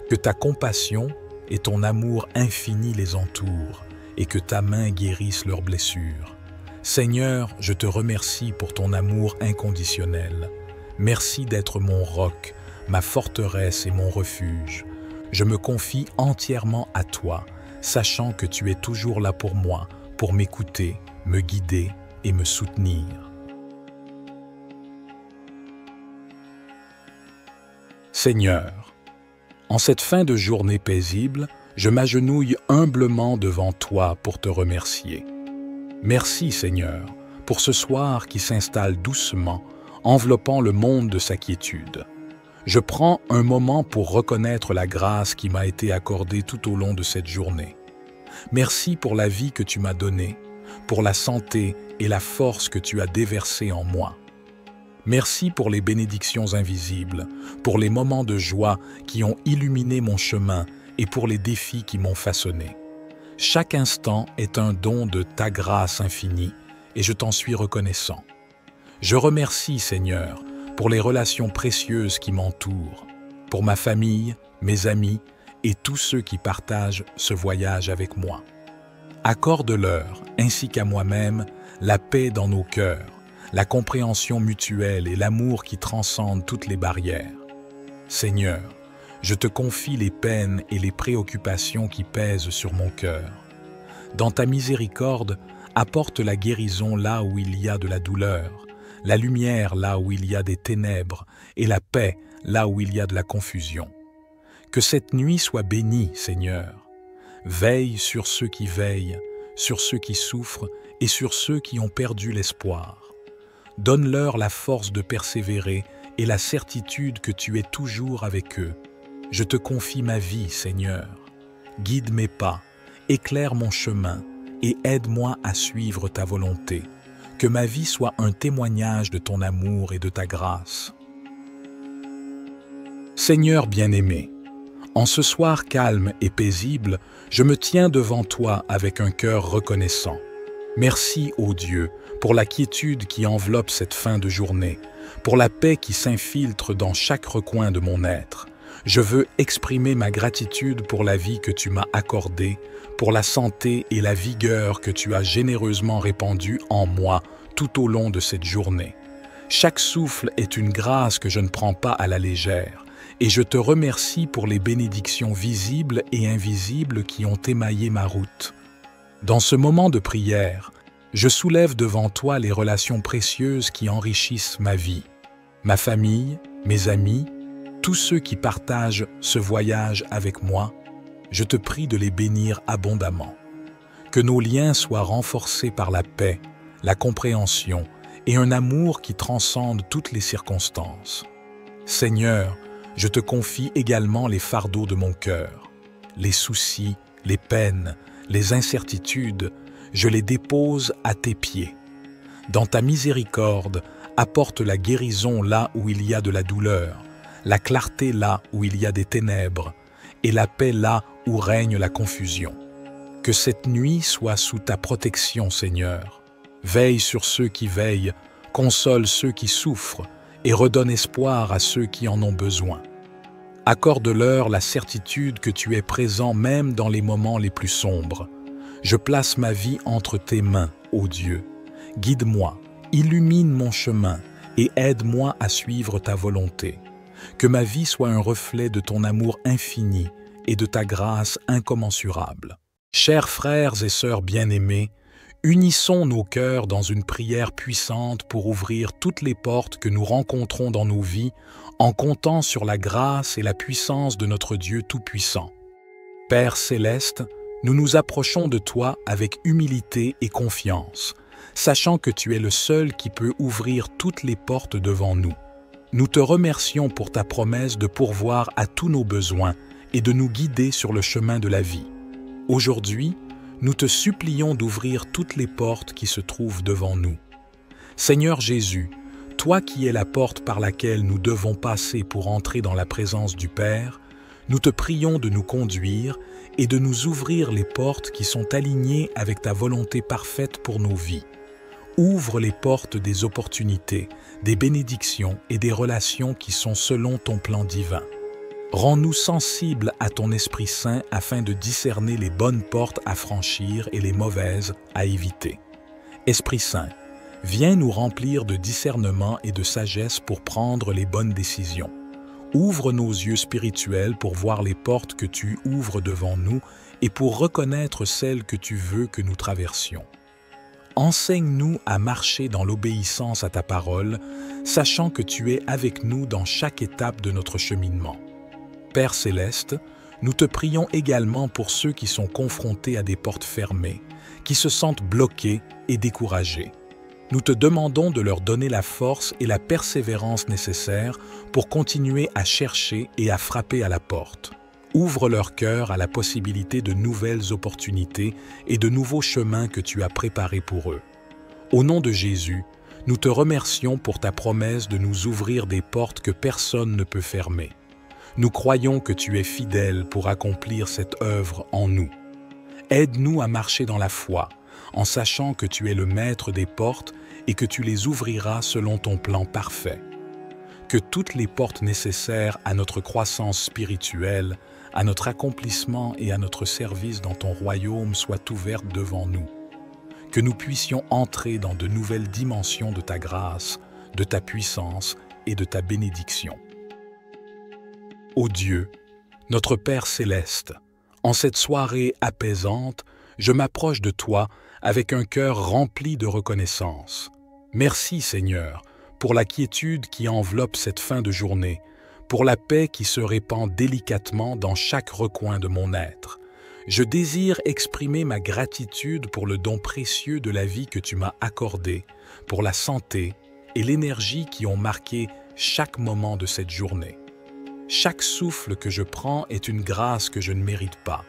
Que ta compassion et ton amour infini les entourent et que ta main guérisse leurs blessures. Seigneur, je te remercie pour ton amour inconditionnel. Merci d'être mon roc, ma forteresse et mon refuge. Je me confie entièrement à toi, sachant que tu es toujours là pour moi, pour m'écouter, me guider et me soutenir. Seigneur, en cette fin de journée paisible, je m'agenouille humblement devant toi pour te remercier. Merci, Seigneur, pour ce soir qui s'installe doucement, enveloppant le monde de sa quiétude. Je prends un moment pour reconnaître la grâce qui m'a été accordée tout au long de cette journée. Merci pour la vie que tu m'as donnée, pour la santé et la force que tu as déversée en moi. Merci pour les bénédictions invisibles, pour les moments de joie qui ont illuminé mon chemin et pour les défis qui m'ont façonné. Chaque instant est un don de ta grâce infinie et je t'en suis reconnaissant. Je remercie, Seigneur, pour les relations précieuses qui m'entourent, pour ma famille, mes amis et tous ceux qui partagent ce voyage avec moi. Accorde-leur, ainsi qu'à moi-même, la paix dans nos cœurs, la compréhension mutuelle et l'amour qui transcendent toutes les barrières. Seigneur, je te confie les peines et les préoccupations qui pèsent sur mon cœur. Dans ta miséricorde, apporte la guérison là où il y a de la douleur, la lumière là où il y a des ténèbres et la paix là où il y a de la confusion. Que cette nuit soit bénie, Seigneur. Veille sur ceux qui veillent, sur ceux qui souffrent et sur ceux qui ont perdu l'espoir. Donne-leur la force de persévérer et la certitude que tu es toujours avec eux. Je te confie ma vie, Seigneur. Guide mes pas, éclaire mon chemin et aide-moi à suivre ta volonté. Que ma vie soit un témoignage de ton amour et de ta grâce. Seigneur bien-aimé, En ce soir calme et paisible, je me tiens devant toi avec un cœur reconnaissant. Merci, ô Dieu, pour la quiétude qui enveloppe cette fin de journée, pour la paix qui s'infiltre dans chaque recoin de mon être. Je veux exprimer ma gratitude pour la vie que tu m'as accordée, pour la santé et la vigueur que tu as généreusement répandue en moi tout au long de cette journée. Chaque souffle est une grâce que je ne prends pas à la légère, et je te remercie pour les bénédictions visibles et invisibles qui ont émaillé ma route. Dans ce moment de prière, je soulève devant toi les relations précieuses qui enrichissent ma vie, ma famille, mes amis, tous ceux qui partagent ce voyage avec moi. Je te prie de les bénir abondamment. Que nos liens soient renforcés par la paix, la compréhension et un amour qui transcende toutes les circonstances. Seigneur, je te confie également les fardeaux de mon cœur, les soucis, les peines, les incertitudes, je les dépose à tes pieds. Dans ta miséricorde, apporte la guérison là où il y a de la douleur, la clarté là où il y a des ténèbres, et la paix là où règne la confusion. Que cette nuit soit sous ta protection, Seigneur. Veille sur ceux qui veillent, console ceux qui souffrent, et redonne espoir à ceux qui en ont besoin. Accorde-leur la certitude que tu es présent même dans les moments les plus sombres. Je place ma vie entre tes mains, ô Dieu. Guide-moi, illumine mon chemin et aide-moi à suivre ta volonté. Que ma vie soit un reflet de ton amour infini et de ta grâce incommensurable. Chers frères et sœurs bien-aimés, unissons nos cœurs dans une prière puissante pour ouvrir toutes les portes que nous rencontrons dans nos vies en comptant sur la grâce et la puissance de notre Dieu Tout-Puissant. Père céleste, nous nous approchons de toi avec humilité et confiance, sachant que tu es le seul qui peut ouvrir toutes les portes devant nous. Nous te remercions pour ta promesse de pourvoir à tous nos besoins et de nous guider sur le chemin de la vie. Aujourd'hui, nous te supplions d'ouvrir toutes les portes qui se trouvent devant nous. Seigneur Jésus, toi qui es la porte par laquelle nous devons passer pour entrer dans la présence du Père, nous te prions de nous conduire et de nous ouvrir les portes qui sont alignées avec ta volonté parfaite pour nos vies. Ouvre les portes des opportunités, des bénédictions et des relations qui sont selon ton plan divin. Rends-nous sensibles à ton Esprit Saint afin de discerner les bonnes portes à franchir et les mauvaises à éviter. Esprit Saint, viens nous remplir de discernement et de sagesse pour prendre les bonnes décisions. Ouvre nos yeux spirituels pour voir les portes que tu ouvres devant nous et pour reconnaître celles que tu veux que nous traversions. Enseigne-nous à marcher dans l'obéissance à ta parole, sachant que tu es avec nous dans chaque étape de notre cheminement. Père céleste, nous te prions également pour ceux qui sont confrontés à des portes fermées, qui se sentent bloqués et découragés. Nous te demandons de leur donner la force et la persévérance nécessaires pour continuer à chercher et à frapper à la porte. Ouvre leur cœur à la possibilité de nouvelles opportunités et de nouveaux chemins que tu as préparés pour eux. Au nom de Jésus, nous te remercions pour ta promesse de nous ouvrir des portes que personne ne peut fermer. Nous croyons que tu es fidèle pour accomplir cette œuvre en nous. Aide-nous à marcher dans la foi, en sachant que tu es le maître des portes et que tu les ouvriras selon ton plan parfait. Que toutes les portes nécessaires à notre croissance spirituelle, à notre accomplissement et à notre service dans ton royaume soient ouvertes devant nous. Que nous puissions entrer dans de nouvelles dimensions de ta grâce, de ta puissance et de ta bénédiction. Ô Dieu, notre Père céleste, en cette soirée apaisante, je m'approche de toi avec un cœur rempli de reconnaissance. Merci Seigneur, pour la quiétude qui enveloppe cette fin de journée, pour la paix qui se répand délicatement dans chaque recoin de mon être. Je désire exprimer ma gratitude pour le don précieux de la vie que tu m'as accordé, pour la santé et l'énergie qui ont marqué chaque moment de cette journée. Chaque souffle que je prends est une grâce que je ne mérite pas,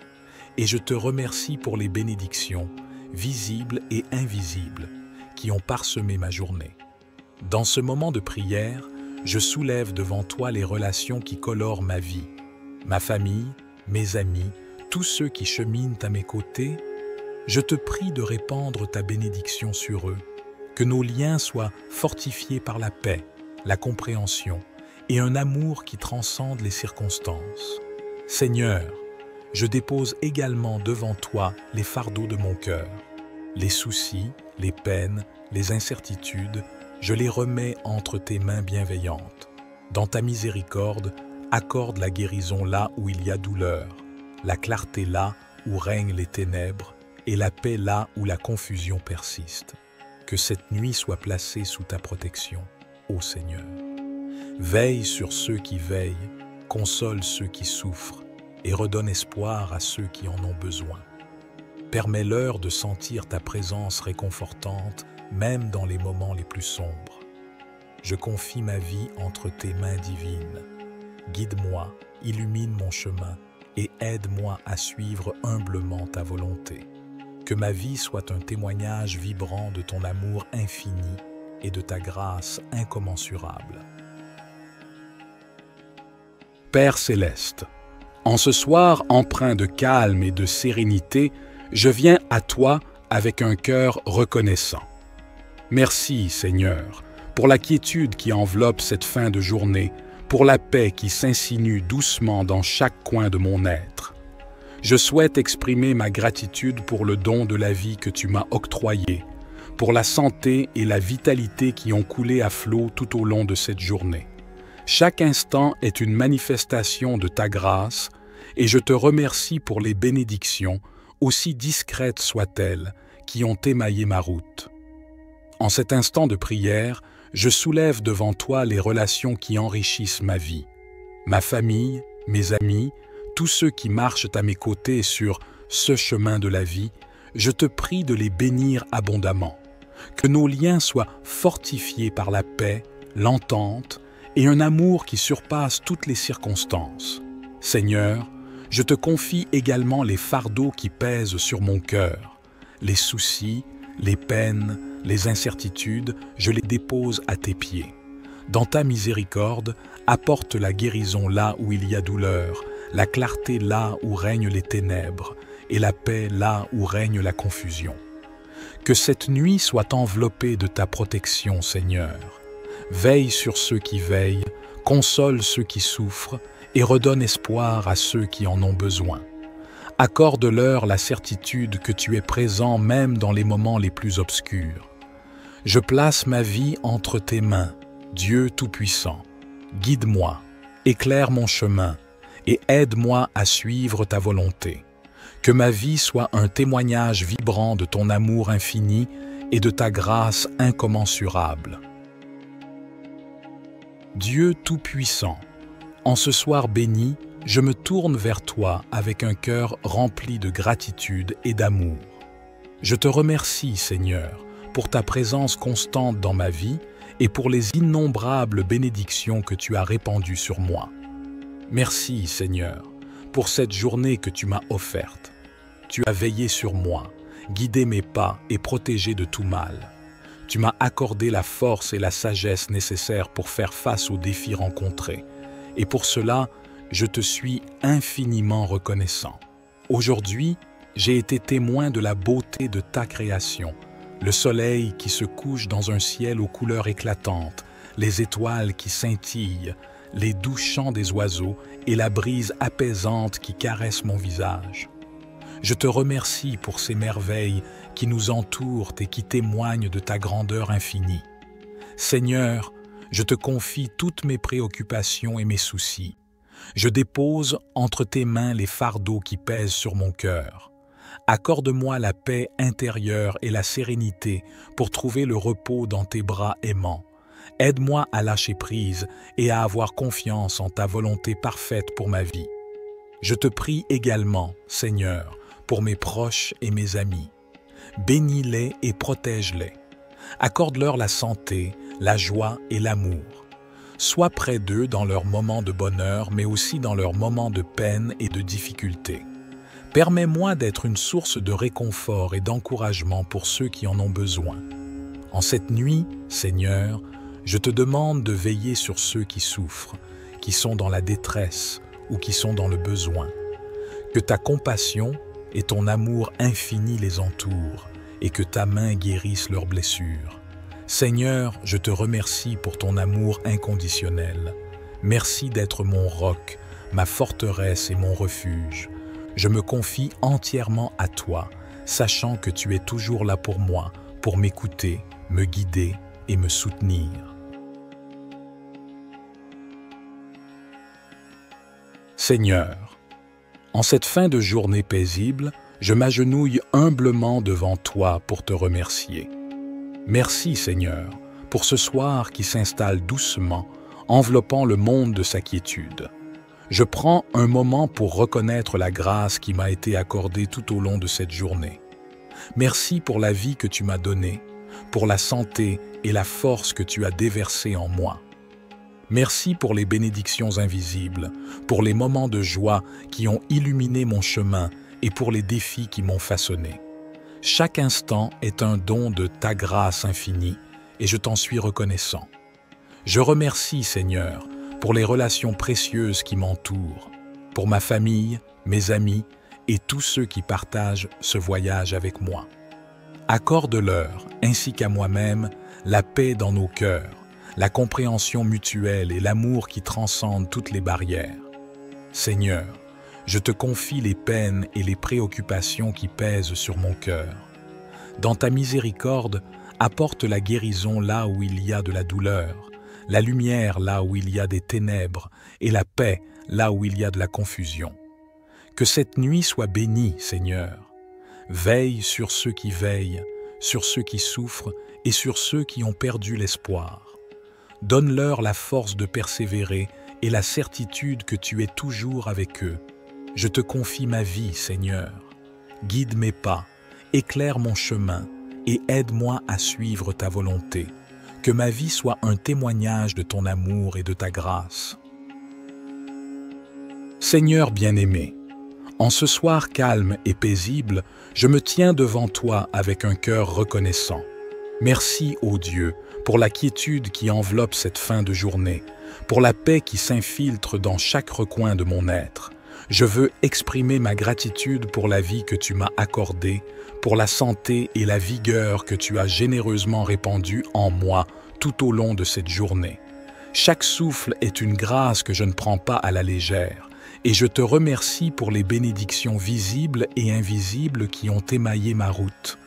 et je te remercie pour les bénédictions, visibles et invisibles, qui ont parsemé ma journée. Dans ce moment de prière, je soulève devant toi les relations qui colorent ma vie, ma famille, mes amis, tous ceux qui cheminent à mes côtés, je te prie de répandre ta bénédiction sur eux, que nos liens soient fortifiés par la paix, la compréhension et un amour qui transcende les circonstances. Seigneur, je dépose également devant toi les fardeaux de mon cœur. Les soucis, les peines, les incertitudes, je les remets entre tes mains bienveillantes. Dans ta miséricorde, accorde la guérison là où il y a douleur, la clarté là où règnent les ténèbres et la paix là où la confusion persiste. Que cette nuit soit placée sous ta protection, ô Seigneur. Veille sur ceux qui veillent, console ceux qui souffrent et redonne espoir à ceux qui en ont besoin. Permets-leur de sentir ta présence réconfortante, même dans les moments les plus sombres. Je confie ma vie entre tes mains divines. Guide-moi, illumine mon chemin et aide-moi à suivre humblement ta volonté. Que ma vie soit un témoignage vibrant de ton amour infini et de ta grâce incommensurable. Père céleste, en ce soir empreint de calme et de sérénité, je viens à toi avec un cœur reconnaissant. Merci, Seigneur, pour la quiétude qui enveloppe cette fin de journée, pour la paix qui s'insinue doucement dans chaque coin de mon être. Je souhaite exprimer ma gratitude pour le don de la vie que tu m'as octroyé, pour la santé et la vitalité qui ont coulé à flot tout au long de cette journée. Chaque instant est une manifestation de ta grâce et je te remercie pour les bénédictions, aussi discrètes soient-elles, qui ont émaillé ma route. En cet instant de prière, je soulève devant toi les relations qui enrichissent ma vie. Ma famille, mes amis, tous ceux qui marchent à mes côtés sur ce chemin de la vie, je te prie de les bénir abondamment. Que nos liens soient fortifiés par la paix, l'entente et un amour qui surpasse toutes les circonstances. Seigneur, je te confie également les fardeaux qui pèsent sur mon cœur. Les soucis, les peines, les incertitudes, je les dépose à tes pieds. Dans ta miséricorde, apporte la guérison là où il y a douleur, la clarté là où règnent les ténèbres, et la paix là où règne la confusion. Que cette nuit soit enveloppée de ta protection, Seigneur. Veille sur ceux qui veillent, console ceux qui souffrent, et redonne espoir à ceux qui en ont besoin. Accorde-leur la certitude que tu es présent même dans les moments les plus obscurs. Je place ma vie entre tes mains, Dieu Tout-Puissant. Guide-moi, éclaire mon chemin et aide-moi à suivre ta volonté. Que ma vie soit un témoignage vibrant de ton amour infini et de ta grâce incommensurable. Dieu Tout-Puissant, en ce soir béni, je me tourne vers toi avec un cœur rempli de gratitude et d'amour. Je te remercie, Seigneur, pour ta présence constante dans ma vie et pour les innombrables bénédictions que tu as répandues sur moi. Merci, Seigneur, pour cette journée que tu m'as offerte. Tu as veillé sur moi, guidé mes pas et protégé de tout mal. Tu m'as accordé la force et la sagesse nécessaires pour faire face aux défis rencontrés. Et pour cela, je te suis infiniment reconnaissant. Aujourd'hui, j'ai été témoin de la beauté de ta création, le soleil qui se couche dans un ciel aux couleurs éclatantes, les étoiles qui scintillent, les doux chants des oiseaux et la brise apaisante qui caresse mon visage. Je te remercie pour ces merveilles qui nous entourent et qui témoignent de ta grandeur infinie. Seigneur, je te confie toutes mes préoccupations et mes soucis. Je dépose entre tes mains les fardeaux qui pèsent sur mon cœur. Accorde-moi la paix intérieure et la sérénité pour trouver le repos dans tes bras aimants. Aide-moi à lâcher prise et à avoir confiance en ta volonté parfaite pour ma vie. Je te prie également, Seigneur, pour mes proches et mes amis. Bénis-les et protège-les. Accorde-leur la santé, la joie et l'amour. Sois près d'eux dans leurs moments de bonheur, mais aussi dans leurs moments de peine et de difficulté. Permets-moi d'être une source de réconfort et d'encouragement pour ceux qui en ont besoin. En cette nuit, Seigneur, je te demande de veiller sur ceux qui souffrent, qui sont dans la détresse ou qui sont dans le besoin. Que ta compassion et ton amour infini les entourent et que ta main guérisse leurs blessures. Seigneur, je te remercie pour ton amour inconditionnel. Merci d'être mon roc, ma forteresse et mon refuge. Je me confie entièrement à toi, sachant que tu es toujours là pour moi, pour m'écouter, me guider et me soutenir. Seigneur, en cette fin de journée paisible, je m'agenouille humblement devant toi pour te remercier. Merci Seigneur, pour ce soir qui s'installe doucement, enveloppant le monde de sa quiétude. Je prends un moment pour reconnaître la grâce qui m'a été accordée tout au long de cette journée. Merci pour la vie que tu m'as donnée, pour la santé et la force que tu as déversée en moi. Merci pour les bénédictions invisibles, pour les moments de joie qui ont illuminé mon chemin et pour les défis qui m'ont façonné. Chaque instant est un don de ta grâce infinie et je t'en suis reconnaissant. Je remercie, Seigneur, pour les relations précieuses qui m'entourent, pour ma famille, mes amis et tous ceux qui partagent ce voyage avec moi. Accorde-leur, ainsi qu'à moi-même, la paix dans nos cœurs, la compréhension mutuelle et l'amour qui transcendent toutes les barrières. Seigneur, je te confie les peines et les préoccupations qui pèsent sur mon cœur. Dans ta miséricorde, apporte la guérison là où il y a de la douleur, la lumière là où il y a des ténèbres et la paix là où il y a de la confusion. Que cette nuit soit bénie, Seigneur. Veille sur ceux qui veillent, sur ceux qui souffrent et sur ceux qui ont perdu l'espoir. Donne-leur la force de persévérer et la certitude que tu es toujours avec eux. Je te confie ma vie, Seigneur. Guide mes pas, éclaire mon chemin et aide-moi à suivre ta volonté. Que ma vie soit un témoignage de ton amour et de ta grâce. Seigneur bien-aimé, en ce soir calme et paisible, je me tiens devant toi avec un cœur reconnaissant. Merci, ô Dieu, pour la quiétude qui enveloppe cette fin de journée, pour la paix qui s'infiltre dans chaque recoin de mon être. Je veux exprimer ma gratitude pour la vie que tu m'as accordée, pour la santé et la vigueur que tu as généreusement répandue en moi tout au long de cette journée. Chaque souffle est une grâce que je ne prends pas à la légère, et je te remercie pour les bénédictions visibles et invisibles qui ont émaillé ma route.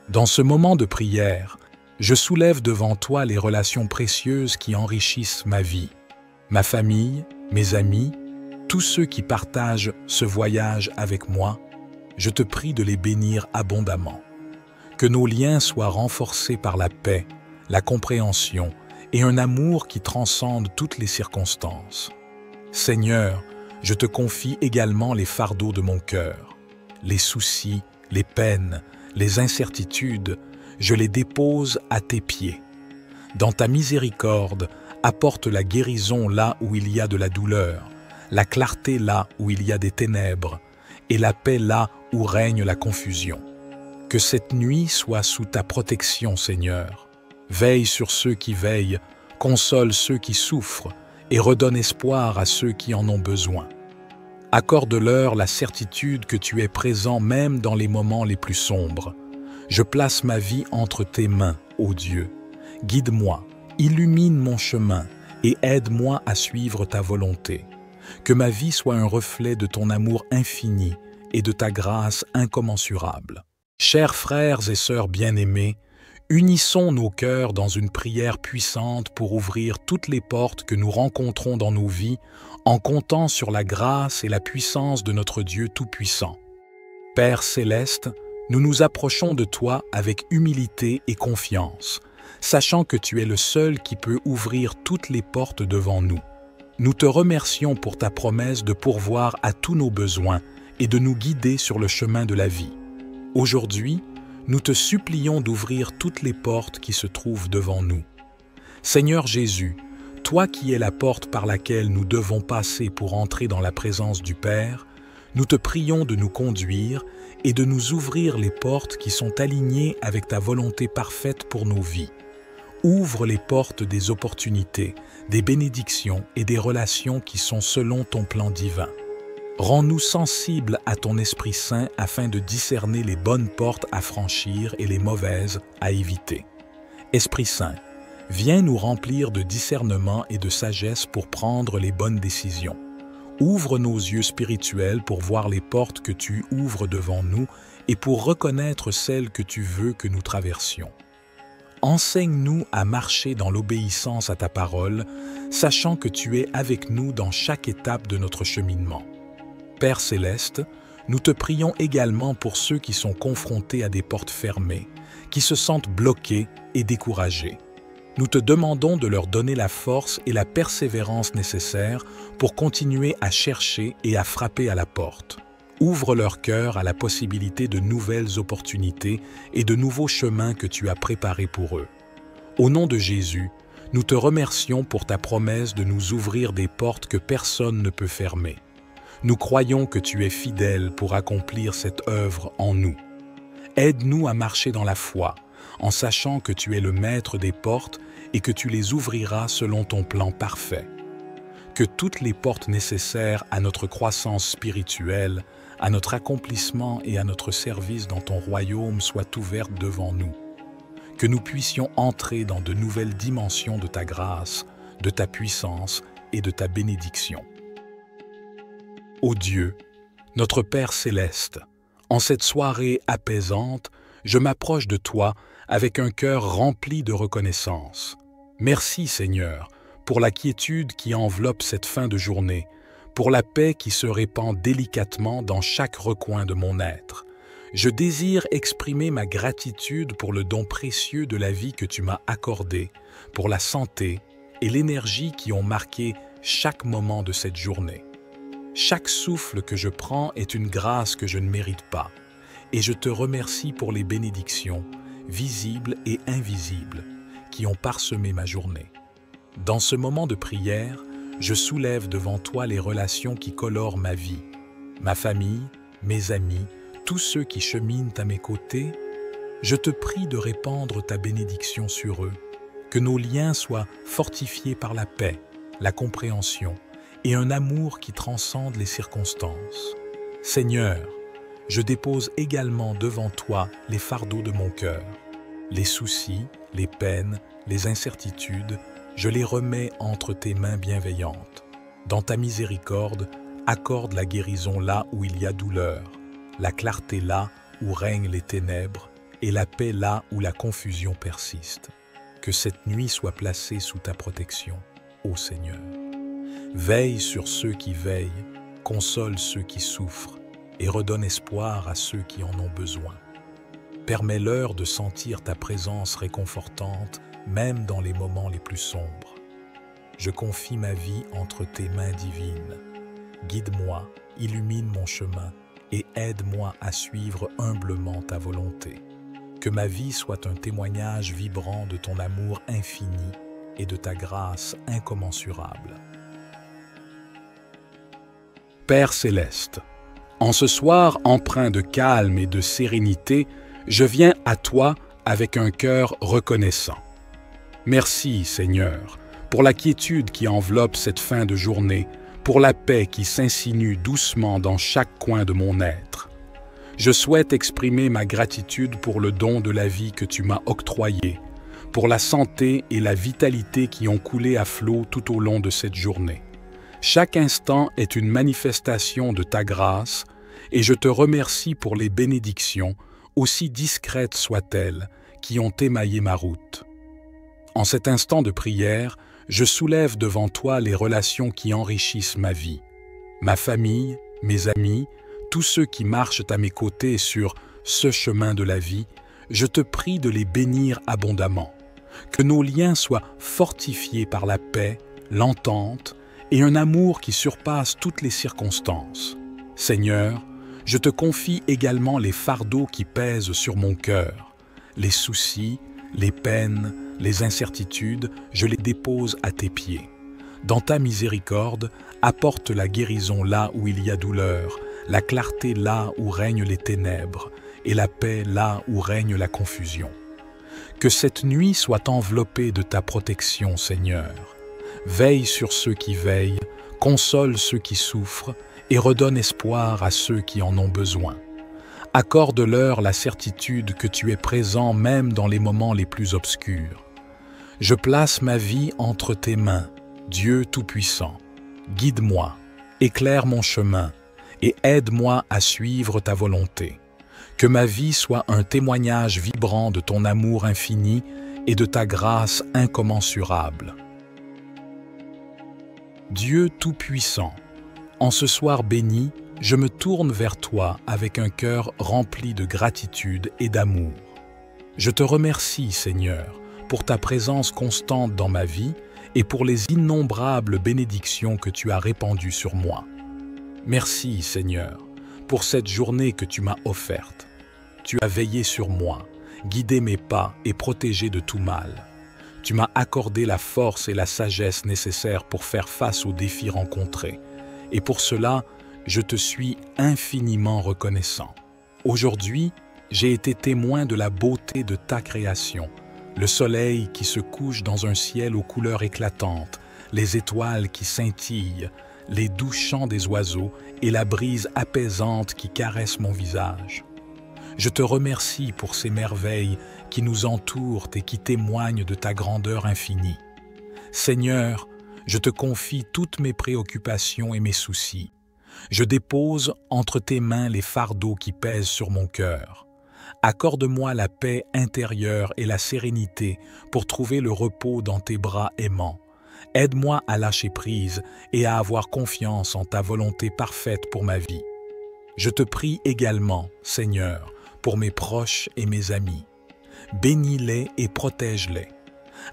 Dans ce moment de prière, je soulève devant toi les relations précieuses qui enrichissent ma vie, ma famille, mes amis, tous ceux qui partagent ce voyage avec moi. Je te prie de les bénir abondamment. Que nos liens soient renforcés par la paix, la compréhension et un amour qui transcende toutes les circonstances. Seigneur, je te confie également les fardeaux de mon cœur, les soucis, les peines, les incertitudes, je les dépose à tes pieds. Dans ta miséricorde, apporte la guérison là où il y a de la douleur, la clarté là où il y a des ténèbres, et la paix là où règne la confusion. Que cette nuit soit sous ta protection, Seigneur. Veille sur ceux qui veillent, console ceux qui souffrent, et redonne espoir à ceux qui en ont besoin. Accorde-leur la certitude que tu es présent même dans les moments les plus sombres. Je place ma vie entre tes mains, ô Dieu. Guide-moi, illumine mon chemin et aide-moi à suivre ta volonté. Que ma vie soit un reflet de ton amour infini et de ta grâce incommensurable. Chers frères et sœurs bien-aimés, unissons nos cœurs dans une prière puissante pour ouvrir toutes les portes que nous rencontrons dans nos vies en comptant sur la grâce et la puissance de notre Dieu Tout-Puissant. Père céleste, nous nous approchons de toi avec humilité et confiance, sachant que tu es le seul qui peut ouvrir toutes les portes devant nous. Nous te remercions pour ta promesse de pourvoir à tous nos besoins et de nous guider sur le chemin de la vie. Aujourd'hui, nous te supplions d'ouvrir toutes les portes qui se trouvent devant nous. Seigneur Jésus, toi qui es la porte par laquelle nous devons passer pour entrer dans la présence du Père, nous te prions de nous conduire et de nous ouvrir les portes qui sont alignées avec ta volonté parfaite pour nos vies. Ouvre les portes des opportunités, des bénédictions et des relations qui sont selon ton plan divin. Rends-nous sensibles à ton Esprit Saint afin de discerner les bonnes portes à franchir et les mauvaises à éviter. Esprit Saint, viens nous remplir de discernement et de sagesse pour prendre les bonnes décisions. Ouvre nos yeux spirituels pour voir les portes que tu ouvres devant nous et pour reconnaître celles que tu veux que nous traversions. Enseigne-nous à marcher dans l'obéissance à ta parole, sachant que tu es avec nous dans chaque étape de notre cheminement. Père céleste, nous te prions également pour ceux qui sont confrontés à des portes fermées, qui se sentent bloqués et découragés. Nous te demandons de leur donner la force et la persévérance nécessaires pour continuer à chercher et à frapper à la porte. Ouvre leur cœur à la possibilité de nouvelles opportunités et de nouveaux chemins que tu as préparés pour eux. Au nom de Jésus, nous te remercions pour ta promesse de nous ouvrir des portes que personne ne peut fermer. Nous croyons que tu es fidèle pour accomplir cette œuvre en nous. Aide-nous à marcher dans la foi, en sachant que tu es le maître des portes et que tu les ouvriras selon ton plan parfait. Que toutes les portes nécessaires à notre croissance spirituelle, à notre accomplissement et à notre service dans ton royaume soient ouvertes devant nous. Que nous puissions entrer dans de nouvelles dimensions de ta grâce, de ta puissance et de ta bénédiction. Ô Dieu, notre Père céleste, en cette soirée apaisante, je m'approche de toi avec un cœur rempli de reconnaissance. Merci Seigneur, pour la quiétude qui enveloppe cette fin de journée, pour la paix qui se répand délicatement dans chaque recoin de mon être. Je désire exprimer ma gratitude pour le don précieux de la vie que tu m'as accordé, pour la santé et l'énergie qui ont marqué chaque moment de cette journée. Chaque souffle que je prends est une grâce que je ne mérite pas, et je te remercie pour les bénédictions, visibles et invisibles, qui ont parsemé ma journée. Dans ce moment de prière, je soulève devant toi les relations qui colorent ma vie, ma famille, mes amis, tous ceux qui cheminent à mes côtés. Je te prie de répandre ta bénédiction sur eux, que nos liens soient fortifiés par la paix, la compréhension et un amour qui transcende les circonstances. Seigneur, je dépose également devant toi les fardeaux de mon cœur. Les soucis, les peines, les incertitudes, je les remets entre tes mains bienveillantes. Dans ta miséricorde, accorde la guérison là où il y a douleur, la clarté là où règnent les ténèbres et la paix là où la confusion persiste. Que cette nuit soit placée sous ta protection, ô Seigneur. Veille sur ceux qui veillent, console ceux qui souffrent et redonne espoir à ceux qui en ont besoin. Permets-leur de sentir ta présence réconfortante, même dans les moments les plus sombres. Je confie ma vie entre tes mains divines. Guide-moi, illumine mon chemin et aide-moi à suivre humblement ta volonté. Que ma vie soit un témoignage vibrant de ton amour infini et de ta grâce incommensurable. Père céleste, en ce soir empreint de calme et de sérénité, je viens à toi avec un cœur reconnaissant. Merci, Seigneur, pour la quiétude qui enveloppe cette fin de journée, pour la paix qui s'insinue doucement dans chaque coin de mon être. Je souhaite exprimer ma gratitude pour le don de la vie que tu m'as octroyé, pour la santé et la vitalité qui ont coulé à flot tout au long de cette journée. Chaque instant est une manifestation de ta grâce et je te remercie pour les bénédictions, aussi discrètes soient-elles, qui ont émaillé ma route. En cet instant de prière, je soulève devant toi les relations qui enrichissent ma vie. Ma famille, mes amis, tous ceux qui marchent à mes côtés sur ce chemin de la vie, je te prie de les bénir abondamment. Que nos liens soient fortifiés par la paix, l'entente et un amour qui surpasse toutes les circonstances. Seigneur, je te confie également les fardeaux qui pèsent sur mon cœur. Les soucis, les peines, les incertitudes, je les dépose à tes pieds. Dans ta miséricorde, apporte la guérison là où il y a douleur, la clarté là où règnent les ténèbres, et la paix là où règne la confusion. Que cette nuit soit enveloppée de ta protection, Seigneur. Veille sur ceux qui veillent, console ceux qui souffrent et redonne espoir à ceux qui en ont besoin. Accorde-leur la certitude que tu es présent même dans les moments les plus obscurs. Je place ma vie entre tes mains, Dieu Tout-Puissant. Guide-moi, éclaire mon chemin et aide-moi à suivre ta volonté. Que ma vie soit un témoignage vibrant de ton amour infini et de ta grâce incommensurable. Dieu Tout-Puissant, en ce soir béni, je me tourne vers toi avec un cœur rempli de gratitude et d'amour. Je te remercie, Seigneur, pour ta présence constante dans ma vie et pour les innombrables bénédictions que tu as répandues sur moi. Merci, Seigneur, pour cette journée que tu m'as offerte. Tu as veillé sur moi, guidé mes pas et protégé de tout mal. Tu m'as accordé la force et la sagesse nécessaires pour faire face aux défis rencontrés. Et pour cela, je te suis infiniment reconnaissant. Aujourd'hui, j'ai été témoin de la beauté de ta création, le soleil qui se couche dans un ciel aux couleurs éclatantes, les étoiles qui scintillent, les doux chants des oiseaux et la brise apaisante qui caresse mon visage. Je te remercie pour ces merveilles qui nous entourent et qui témoignent de ta grandeur infinie. Seigneur, je te confie toutes mes préoccupations et mes soucis. Je dépose entre tes mains les fardeaux qui pèsent sur mon cœur. Accorde-moi la paix intérieure et la sérénité pour trouver le repos dans tes bras aimants. Aide-moi à lâcher prise et à avoir confiance en ta volonté parfaite pour ma vie. Je te prie également, Seigneur, pour mes proches et mes amis. Bénis-les et protège-les.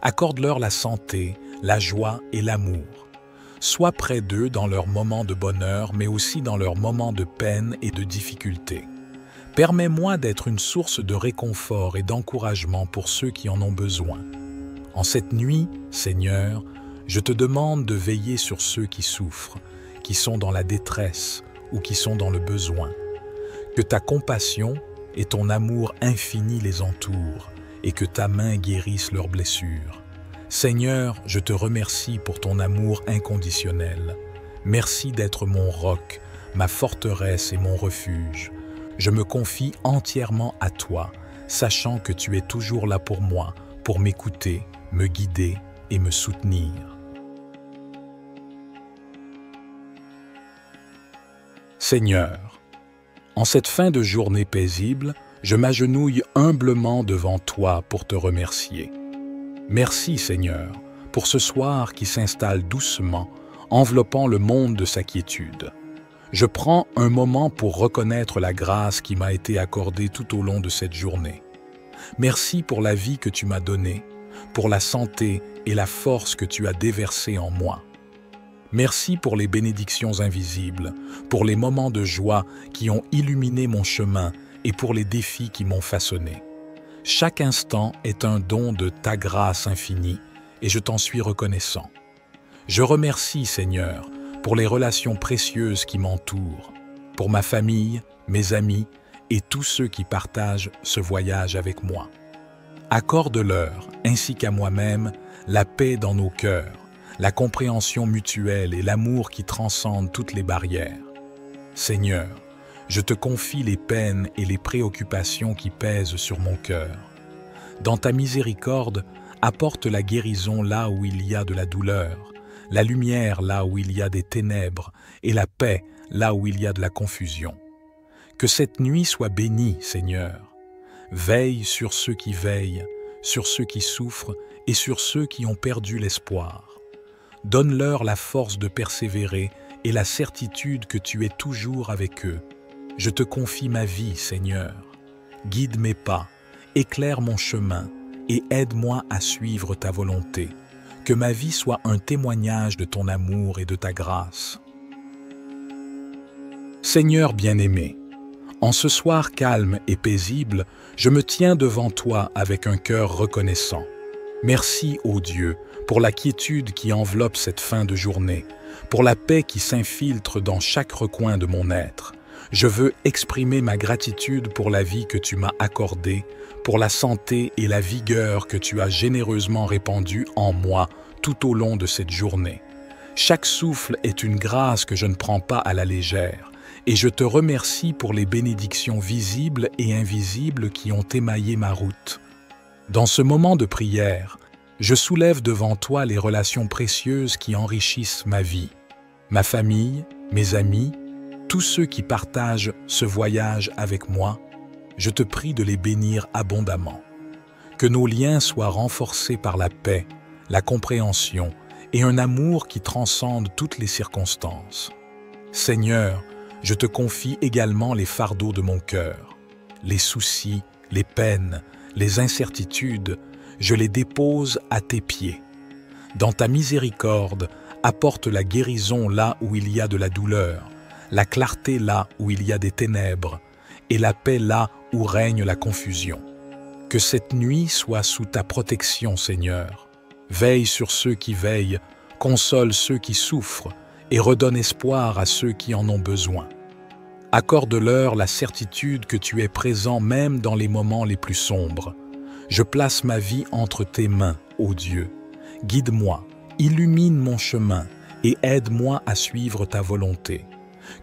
Accorde-leur la santé, la joie et l'amour. Sois près d'eux dans leurs moments de bonheur, mais aussi dans leurs moments de peine et de difficulté. Permets-moi d'être une source de réconfort et d'encouragement pour ceux qui en ont besoin. En cette nuit, Seigneur, je te demande de veiller sur ceux qui souffrent, qui sont dans la détresse ou qui sont dans le besoin. Que ta compassion et ton amour infini les entourent et que ta main guérisse leurs blessures. Seigneur, je te remercie pour ton amour inconditionnel. Merci d'être mon roc, ma forteresse et mon refuge. Je me confie entièrement à toi, sachant que tu es toujours là pour moi, pour m'écouter, me guider et me soutenir. Seigneur, en cette fin de journée paisible, je m'agenouille humblement devant toi pour te remercier. Merci, Seigneur, pour ce soir qui s'installe doucement, enveloppant le monde de sa quiétude. Je prends un moment pour reconnaître la grâce qui m'a été accordée tout au long de cette journée. Merci pour la vie que tu m'as donnée, pour la santé et la force que tu as déversée en moi. Merci pour les bénédictions invisibles, pour les moments de joie qui ont illuminé mon chemin et pour les défis qui m'ont façonné. Chaque instant est un don de ta grâce infinie et je t'en suis reconnaissant. Je remercie, Seigneur, pour les relations précieuses qui m'entourent, pour ma famille, mes amis et tous ceux qui partagent ce voyage avec moi. Accorde-leur, ainsi qu'à moi-même, la paix dans nos cœurs, la compréhension mutuelle et l'amour qui transcendent toutes les barrières. Seigneur, je te confie les peines et les préoccupations qui pèsent sur mon cœur. Dans ta miséricorde, apporte la guérison là où il y a de la douleur, la lumière là où il y a des ténèbres et la paix là où il y a de la confusion. Que cette nuit soit bénie, Seigneur. Veille sur ceux qui veillent, sur ceux qui souffrent et sur ceux qui ont perdu l'espoir. Donne-leur la force de persévérer et la certitude que tu es toujours avec eux. Je te confie ma vie, Seigneur. Guide mes pas, éclaire mon chemin et aide-moi à suivre ta volonté. Que ma vie soit un témoignage de ton amour et de ta grâce. Seigneur bien-aimé, en ce soir calme et paisible, je me tiens devant toi avec un cœur reconnaissant. Merci, ô Dieu, pour la quiétude qui enveloppe cette fin de journée, pour la paix qui s'infiltre dans chaque recoin de mon être. Je veux exprimer ma gratitude pour la vie que tu m'as accordée, pour la santé et la vigueur que tu as généreusement répandue en moi tout au long de cette journée. Chaque souffle est une grâce que je ne prends pas à la légère, et je te remercie pour les bénédictions visibles et invisibles qui ont émaillé ma route. Dans ce moment de prière, je soulève devant toi les relations précieuses qui enrichissent ma vie. Ma famille, mes amis, tous ceux qui partagent ce voyage avec moi, je te prie de les bénir abondamment. Que nos liens soient renforcés par la paix, la compréhension et un amour qui transcende toutes les circonstances. Seigneur, je te confie également les fardeaux de mon cœur. Les soucis, les peines, les incertitudes, je les dépose à tes pieds. Dans ta miséricorde, apporte la guérison là où il y a de la douleur, la clarté là où il y a des ténèbres, et la paix là où règne la confusion. Que cette nuit soit sous ta protection, Seigneur. Veille sur ceux qui veillent, console ceux qui souffrent, et redonne espoir à ceux qui en ont besoin. Accorde-leur la certitude que tu es présent même dans les moments les plus sombres. Je place ma vie entre tes mains, ô Dieu. Guide-moi, illumine mon chemin et aide-moi à suivre ta volonté.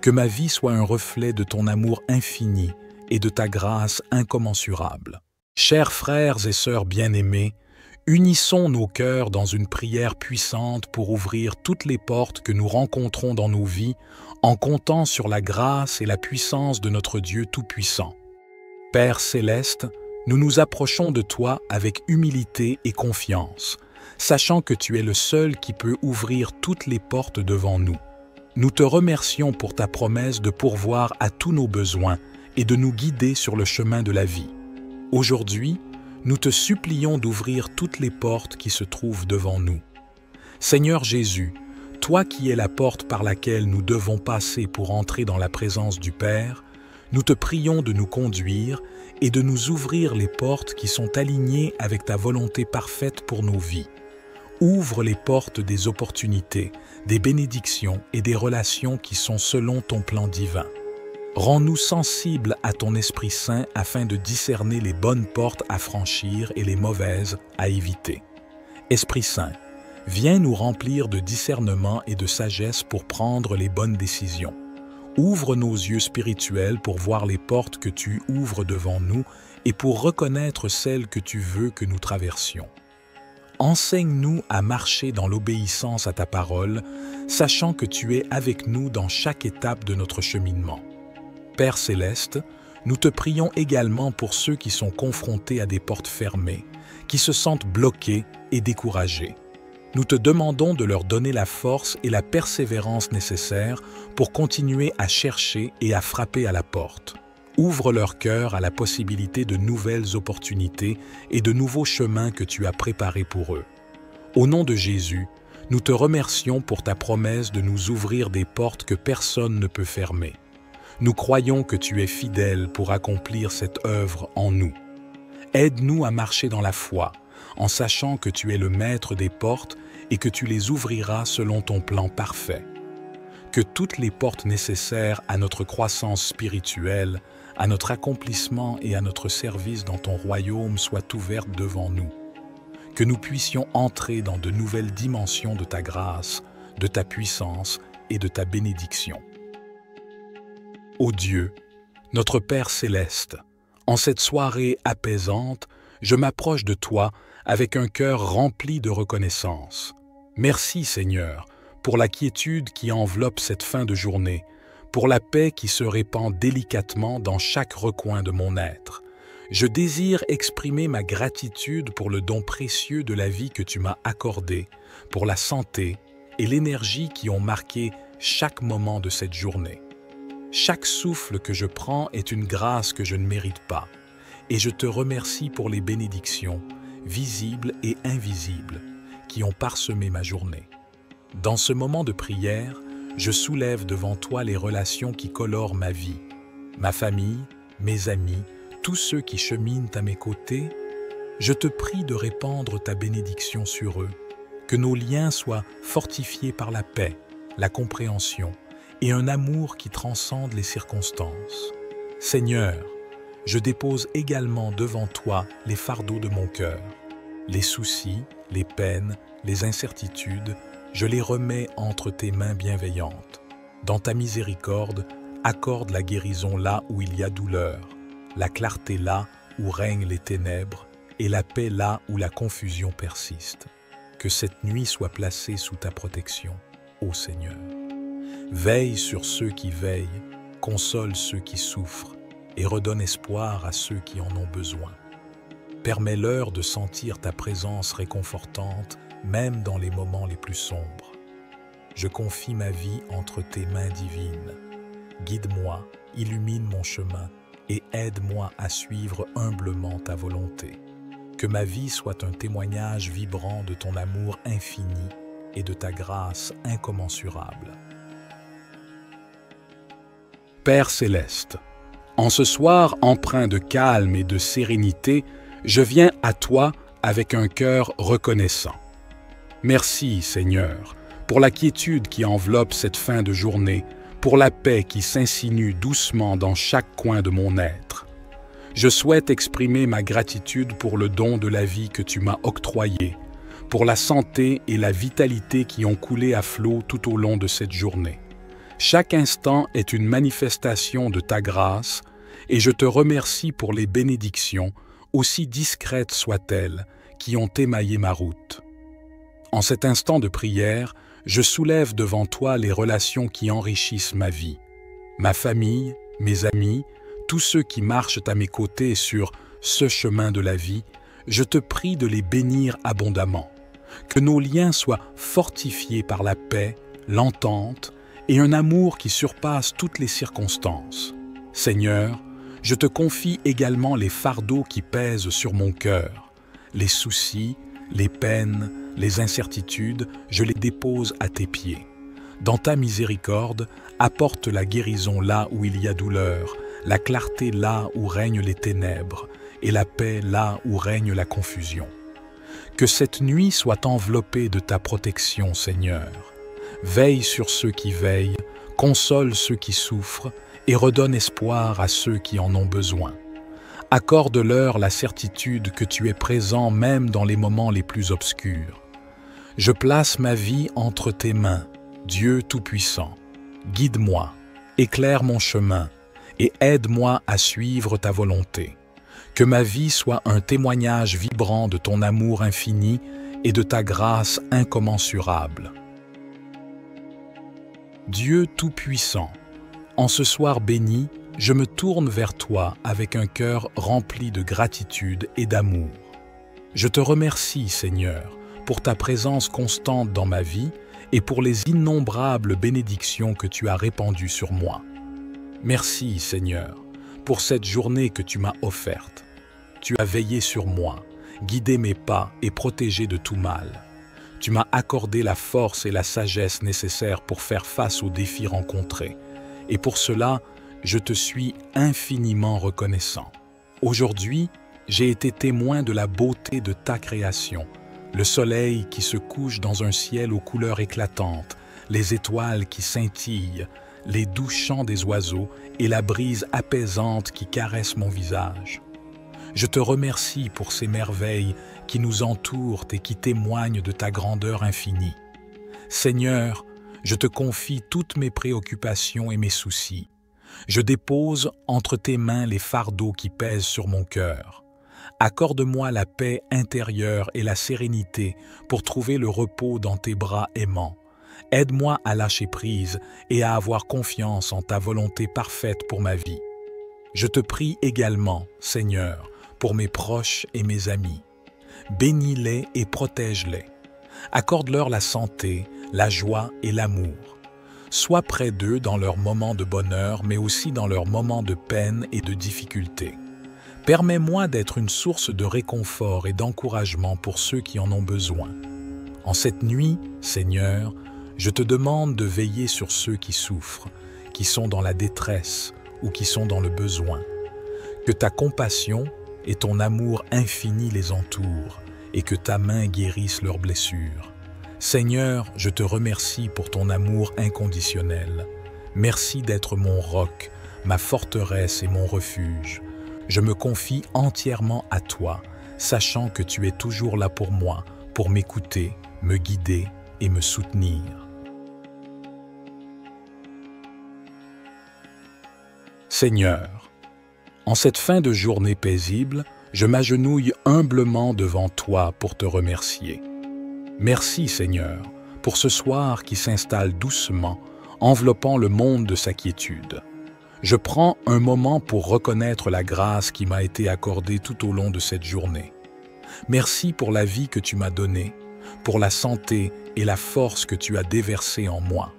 Que ma vie soit un reflet de ton amour infini et de ta grâce incommensurable. Chers frères et sœurs bien-aimés, unissons nos cœurs dans une prière puissante pour ouvrir toutes les portes que nous rencontrons dans nos vies en comptant sur la grâce et la puissance de notre Dieu Tout-Puissant. Père céleste, nous nous approchons de toi avec humilité et confiance, sachant que tu es le seul qui peut ouvrir toutes les portes devant nous. Nous te remercions pour ta promesse de pourvoir à tous nos besoins et de nous guider sur le chemin de la vie. Aujourd'hui, nous te supplions d'ouvrir toutes les portes qui se trouvent devant nous. Seigneur Jésus, toi qui es la porte par laquelle nous devons passer pour entrer dans la présence du Père, nous te prions de nous conduire et de nous ouvrir les portes qui sont alignées avec ta volonté parfaite pour nos vies. Ouvre les portes des opportunités, des bénédictions et des relations qui sont selon ton plan divin. Rends-nous sensibles à ton Esprit Saint afin de discerner les bonnes portes à franchir et les mauvaises à éviter. Esprit Saint, viens nous remplir de discernement et de sagesse pour prendre les bonnes décisions. Ouvre nos yeux spirituels pour voir les portes que tu ouvres devant nous et pour reconnaître celles que tu veux que nous traversions. Enseigne-nous à marcher dans l'obéissance à ta parole, sachant que tu es avec nous dans chaque étape de notre cheminement. Père céleste, nous te prions également pour ceux qui sont confrontés à des portes fermées, qui se sentent bloqués et découragés. Nous te demandons de leur donner la force et la persévérance nécessaires pour continuer à chercher et à frapper à la porte. Ouvre leur cœur à la possibilité de nouvelles opportunités et de nouveaux chemins que tu as préparés pour eux. Au nom de Jésus, nous te remercions pour ta promesse de nous ouvrir des portes que personne ne peut fermer. Nous croyons que tu es fidèle pour accomplir cette œuvre en nous. Aide-nous à marcher dans la foi, en sachant que tu es le maître des portes et que tu les ouvriras selon ton plan parfait. Que toutes les portes nécessaires à notre croissance spirituelle, à notre accomplissement et à notre service dans ton royaume soient ouvertes devant nous. Que nous puissions entrer dans de nouvelles dimensions de ta grâce, de ta puissance et de ta bénédiction. Ô Dieu, notre Père céleste, en cette soirée apaisante, je m'approche de toi avec un cœur rempli de reconnaissance. Merci Seigneur, pour la quiétude qui enveloppe cette fin de journée, pour la paix qui se répand délicatement dans chaque recoin de mon être. Je désire exprimer ma gratitude pour le don précieux de la vie que tu m'as accordé, pour la santé et l'énergie qui ont marqué chaque moment de cette journée. Chaque souffle que je prends est une grâce que je ne mérite pas, et je te remercie pour les bénédictions, visibles et invisibles, qui ont parsemé ma journée. Dans ce moment de prière, je soulève devant toi les relations qui colorent ma vie, ma famille, mes amis, tous ceux qui cheminent à mes côtés. Je te prie de répandre ta bénédiction sur eux, que nos liens soient fortifiés par la paix, la compréhension et un amour qui transcende les circonstances. Seigneur, je dépose également devant toi les fardeaux de mon cœur. Les soucis, les peines, les incertitudes, je les remets entre tes mains bienveillantes. Dans ta miséricorde, accorde la guérison là où il y a douleur, la clarté là où règnent les ténèbres et la paix là où la confusion persiste. Que cette nuit soit placée sous ta protection, ô Seigneur. Veille sur ceux qui veillent, console ceux qui souffrent et redonne espoir à ceux qui en ont besoin. Permets-leur de sentir ta présence réconfortante, même dans les moments les plus sombres. Je confie ma vie entre tes mains divines. Guide-moi, illumine mon chemin et aide-moi à suivre humblement ta volonté. Que ma vie soit un témoignage vibrant de ton amour infini et de ta grâce incommensurable. Père céleste, en ce soir empreint de calme et de sérénité, je viens à toi avec un cœur reconnaissant. Merci, Seigneur, pour la quiétude qui enveloppe cette fin de journée, pour la paix qui s'insinue doucement dans chaque coin de mon être. Je souhaite exprimer ma gratitude pour le don de la vie que tu m'as octroyé, pour la santé et la vitalité qui ont coulé à flot tout au long de cette journée. Chaque instant est une manifestation de ta grâce et je te remercie pour les bénédictions, aussi discrètes soient-elles, qui ont émaillé ma route. En cet instant de prière, je soulève devant toi les relations qui enrichissent ma vie. Ma famille, mes amis, tous ceux qui marchent à mes côtés sur ce chemin de la vie, je te prie de les bénir abondamment. Que nos liens soient fortifiés par la paix, l'entente et un amour qui surpasse toutes les circonstances. Seigneur, je te confie également les fardeaux qui pèsent sur mon cœur. Les soucis, les peines, les incertitudes, je les dépose à tes pieds. Dans ta miséricorde, apporte la guérison là où il y a douleur, la clarté là où règnent les ténèbres, et la paix là où règne la confusion. Que cette nuit soit enveloppée de ta protection, Seigneur. Veille sur ceux qui veillent, console ceux qui souffrent, et redonne espoir à ceux qui en ont besoin. Accorde-leur la certitude que tu es présent même dans les moments les plus obscurs. Je place ma vie entre tes mains, Dieu Tout-Puissant. Guide-moi, éclaire mon chemin et aide-moi à suivre ta volonté. Que ma vie soit un témoignage vibrant de ton amour infini et de ta grâce incommensurable. Dieu Tout-Puissant, en ce soir béni, je me tourne vers toi avec un cœur rempli de gratitude et d'amour. Je te remercie, Seigneur, pour ta présence constante dans ma vie et pour les innombrables bénédictions que tu as répandues sur moi. Merci, Seigneur, pour cette journée que tu m'as offerte. Tu as veillé sur moi, guidé mes pas et protégé de tout mal. Tu m'as accordé la force et la sagesse nécessaires pour faire face aux défis rencontrés. Et pour cela, je te suis infiniment reconnaissant. Aujourd'hui, j'ai été témoin de la beauté de ta création, le soleil qui se couche dans un ciel aux couleurs éclatantes, les étoiles qui scintillent, les doux chants des oiseaux et la brise apaisante qui caresse mon visage. Je te remercie pour ces merveilles qui nous entourent et qui témoignent de ta grandeur infinie. Seigneur, je te confie toutes mes préoccupations et mes soucis. Je dépose entre tes mains les fardeaux qui pèsent sur mon cœur. Accorde-moi la paix intérieure et la sérénité pour trouver le repos dans tes bras aimants. Aide-moi à lâcher prise et à avoir confiance en ta volonté parfaite pour ma vie. Je te prie également, Seigneur, pour mes proches et mes amis. Bénis-les et protège-les. Accorde-leur la santé, la joie et l'amour. Sois près d'eux dans leurs moments de bonheur, mais aussi dans leurs moments de peine et de difficulté. Permets-moi d'être une source de réconfort et d'encouragement pour ceux qui en ont besoin. En cette nuit, Seigneur, je te demande de veiller sur ceux qui souffrent, qui sont dans la détresse ou qui sont dans le besoin. Que ta compassion et ton amour infini les entourent et que ta main guérisse leurs blessures. Seigneur, je te remercie pour ton amour inconditionnel. Merci d'être mon roc, ma forteresse et mon refuge. Je me confie entièrement à toi, sachant que tu es toujours là pour moi, pour m'écouter, me guider et me soutenir. Seigneur, en cette fin de journée paisible, je m'agenouille humblement devant toi pour te remercier. Merci Seigneur, pour ce soir qui s'installe doucement, enveloppant le monde de sa quiétude. Je prends un moment pour reconnaître la grâce qui m'a été accordée tout au long de cette journée. Merci pour la vie que tu m'as donnée, pour la santé et la force que tu as déversée en moi.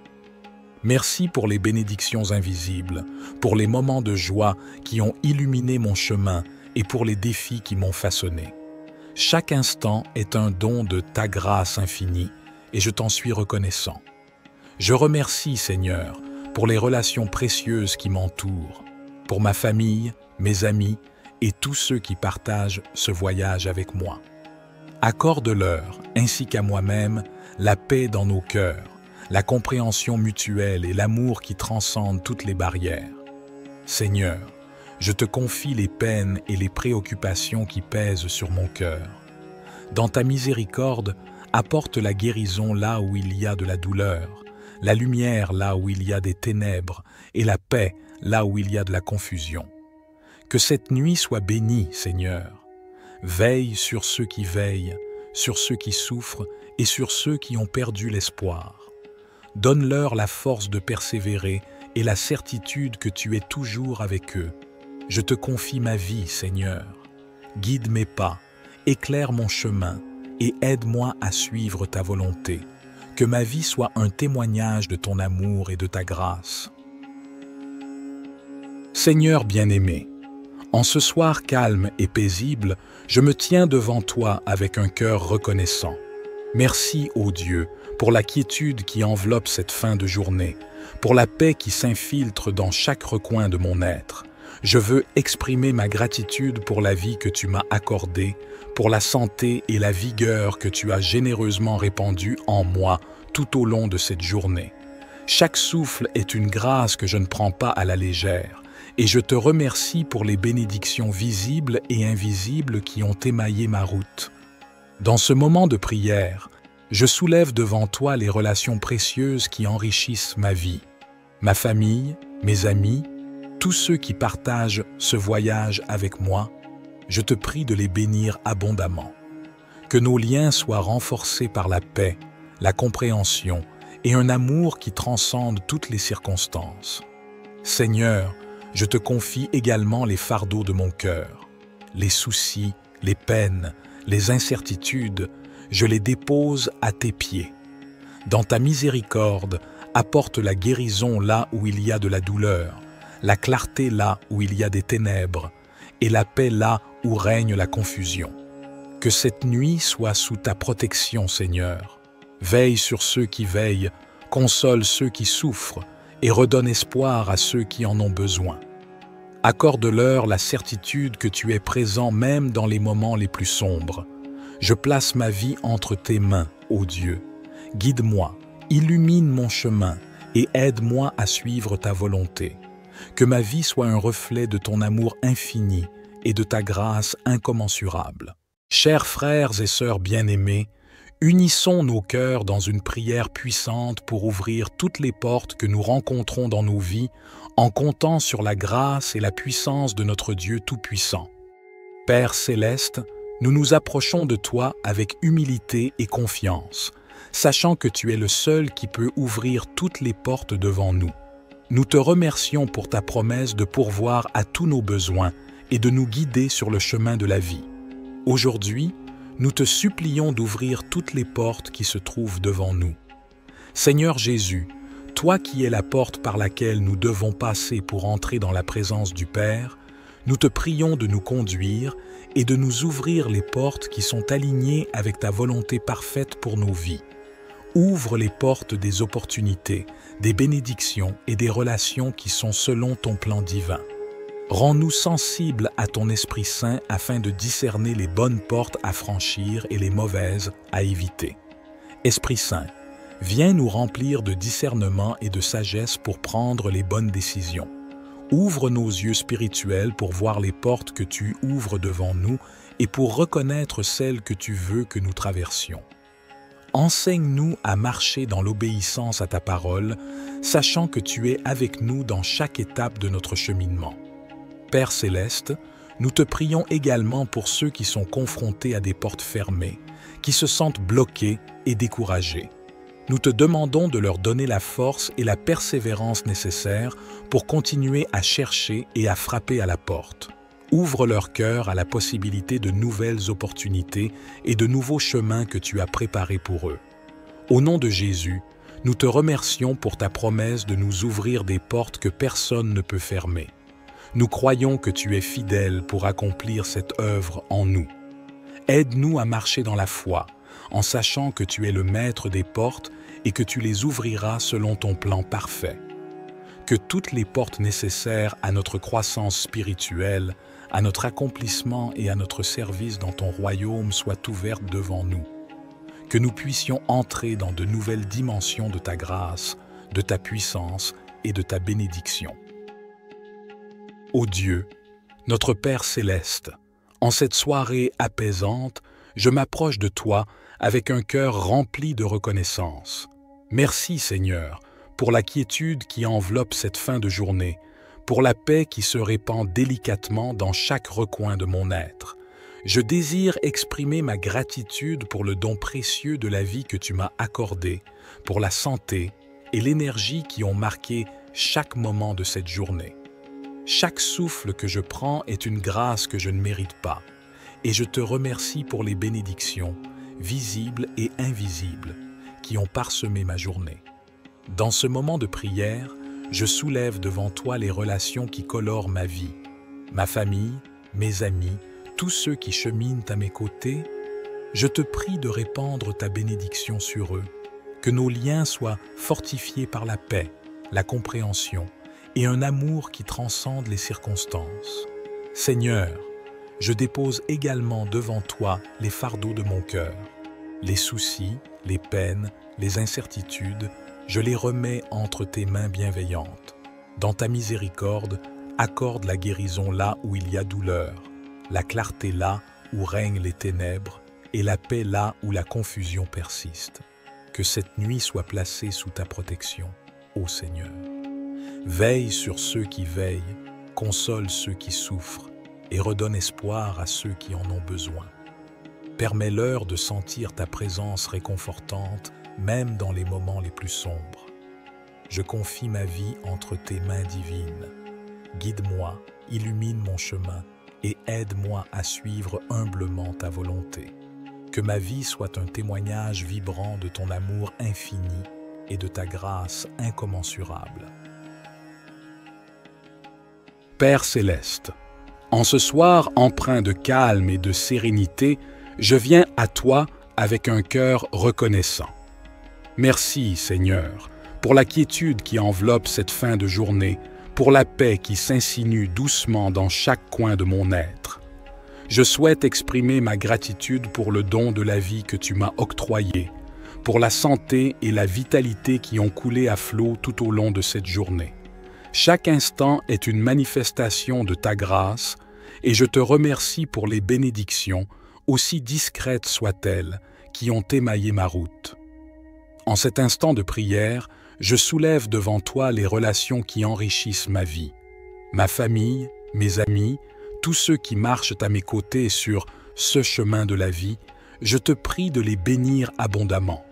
Merci pour les bénédictions invisibles, pour les moments de joie qui ont illuminé mon chemin et pour les défis qui m'ont façonné. Chaque instant est un don de ta grâce infinie et je t'en suis reconnaissant. Je remercie, Seigneur, pour les relations précieuses qui m'entourent, pour ma famille, mes amis et tous ceux qui partagent ce voyage avec moi. Accorde-leur, ainsi qu'à moi-même, la paix dans nos cœurs, la compréhension mutuelle et l'amour qui transcendent toutes les barrières. Seigneur, je te confie les peines et les préoccupations qui pèsent sur mon cœur. Dans ta miséricorde, apporte la guérison là où il y a de la douleur, la lumière là où il y a des ténèbres et la paix là où il y a de la confusion. Que cette nuit soit bénie, Seigneur. Veille sur ceux qui veillent, sur ceux qui souffrent et sur ceux qui ont perdu l'espoir. Donne-leur la force de persévérer et la certitude que tu es toujours avec eux. Je te confie ma vie, Seigneur. Guide mes pas, éclaire mon chemin et aide-moi à suivre ta volonté. Que ma vie soit un témoignage de ton amour et de ta grâce. Seigneur bien-aimé, en ce soir calme et paisible, je me tiens devant toi avec un cœur reconnaissant. Merci, ô Dieu, pour la quiétude qui enveloppe cette fin de journée, pour la paix qui s'infiltre dans chaque recoin de mon être. Je veux exprimer ma gratitude pour la vie que tu m'as accordée, pour la santé et la vigueur que tu as généreusement répandue en moi tout au long de cette journée. Chaque souffle est une grâce que je ne prends pas à la légère, et je te remercie pour les bénédictions visibles et invisibles qui ont émaillé ma route. Dans ce moment de prière, je soulève devant toi les relations précieuses qui enrichissent ma vie, ma famille, mes amis, tous ceux qui partagent ce voyage avec moi. Je te prie de les bénir abondamment. Que nos liens soient renforcés par la paix, la compréhension et un amour qui transcende toutes les circonstances. Seigneur, je te confie également les fardeaux de mon cœur, les soucis, les peines, les incertitudes, je les dépose à tes pieds. Dans ta miséricorde, apporte la guérison là où il y a de la douleur, la clarté là où il y a des ténèbres, et la paix là où règne la confusion. Que cette nuit soit sous ta protection, Seigneur. Veille sur ceux qui veillent, console ceux qui souffrent, et redonne espoir à ceux qui en ont besoin. Accorde-leur la certitude que tu es présent même dans les moments les plus sombres. Je place ma vie entre tes mains, ô Dieu. Guide-moi, illumine mon chemin et aide-moi à suivre ta volonté. Que ma vie soit un reflet de ton amour infini et de ta grâce incommensurable. Chers frères et sœurs bien-aimés, unissons nos cœurs dans une prière puissante pour ouvrir toutes les portes que nous rencontrons dans nos vies en comptant sur la grâce et la puissance de notre Dieu Tout-Puissant. Père céleste, nous nous approchons de toi avec humilité et confiance, sachant que tu es le seul qui peut ouvrir toutes les portes devant nous. Nous te remercions pour ta promesse de pourvoir à tous nos besoins et de nous guider sur le chemin de la vie. Aujourd'hui, nous te supplions d'ouvrir toutes les portes qui se trouvent devant nous. Seigneur Jésus, toi qui es la porte par laquelle nous devons passer pour entrer dans la présence du Père, nous te prions de nous conduire et de nous ouvrir les portes qui sont alignées avec ta volonté parfaite pour nos vies. Ouvre les portes des opportunités, des bénédictions et des relations qui sont selon ton plan divin. Rends-nous sensibles à ton Esprit Saint afin de discerner les bonnes portes à franchir et les mauvaises à éviter. Esprit Saint, Viens nous remplir de discernement et de sagesse pour prendre les bonnes décisions. Ouvre nos yeux spirituels pour voir les portes que tu ouvres devant nous et pour reconnaître celles que tu veux que nous traversions. Enseigne-nous à marcher dans l'obéissance à ta parole, sachant que tu es avec nous dans chaque étape de notre cheminement. Père céleste, nous te prions également pour ceux qui sont confrontés à des portes fermées, qui se sentent bloqués et découragés. Nous te demandons de leur donner la force et la persévérance nécessaires pour continuer à chercher et à frapper à la porte. Ouvre leur cœur à la possibilité de nouvelles opportunités et de nouveaux chemins que tu as préparés pour eux. Au nom de Jésus, nous te remercions pour ta promesse de nous ouvrir des portes que personne ne peut fermer. Nous croyons que tu es fidèle pour accomplir cette œuvre en nous. Aide-nous à marcher dans la foi, en sachant que tu es le maître des portes et que tu les ouvriras selon ton plan parfait. Que toutes les portes nécessaires à notre croissance spirituelle, à notre accomplissement et à notre service dans ton royaume soient ouvertes devant nous. Que nous puissions entrer dans de nouvelles dimensions de ta grâce, de ta puissance et de ta bénédiction. Ô Dieu, notre Père céleste, en cette soirée apaisante, je m'approche de toi avec un cœur rempli de reconnaissance. Merci Seigneur, pour la quiétude qui enveloppe cette fin de journée, pour la paix qui se répand délicatement dans chaque recoin de mon être. Je désire exprimer ma gratitude pour le don précieux de la vie que tu m'as accordé, pour la santé et l'énergie qui ont marqué chaque moment de cette journée. Chaque souffle que je prends est une grâce que je ne mérite pas, et je te remercie pour les bénédictions, visibles et invisibles, qui ont parsemé ma journée. Dans ce moment de prière, je soulève devant toi les relations qui colorent ma vie, ma famille, mes amis, tous ceux qui cheminent à mes côtés. Je te prie de répandre ta bénédiction sur eux, que nos liens soient fortifiés par la paix, la compréhension et un amour qui transcende les circonstances. Seigneur, je dépose également devant toi les fardeaux de mon cœur, les soucis, les peines, les incertitudes, je les remets entre tes mains bienveillantes. Dans ta miséricorde, accorde la guérison là où il y a douleur, la clarté là où règnent les ténèbres et la paix là où la confusion persiste. Que cette nuit soit placée sous ta protection, ô Seigneur. Veille sur ceux qui veillent, console ceux qui souffrent et redonne espoir à ceux qui en ont besoin. Permets-leur de sentir ta présence réconfortante, même dans les moments les plus sombres. Je confie ma vie entre tes mains divines. Guide-moi, illumine mon chemin et aide-moi à suivre humblement ta volonté. Que ma vie soit un témoignage vibrant de ton amour infini et de ta grâce incommensurable. Père céleste, en ce soir empreint de calme et de sérénité, je viens à toi avec un cœur reconnaissant. Merci, Seigneur, pour la quiétude qui enveloppe cette fin de journée, pour la paix qui s'insinue doucement dans chaque coin de mon être. Je souhaite exprimer ma gratitude pour le don de la vie que tu m'as octroyé, pour la santé et la vitalité qui ont coulé à flot tout au long de cette journée. Chaque instant est une manifestation de ta grâce et je te remercie pour les bénédictions, aussi discrètes soient-elles, qui ont émaillé ma route. En cet instant de prière, je soulève devant toi les relations qui enrichissent ma vie. Ma famille, mes amis, tous ceux qui marchent à mes côtés sur ce chemin de la vie, je te prie de les bénir abondamment.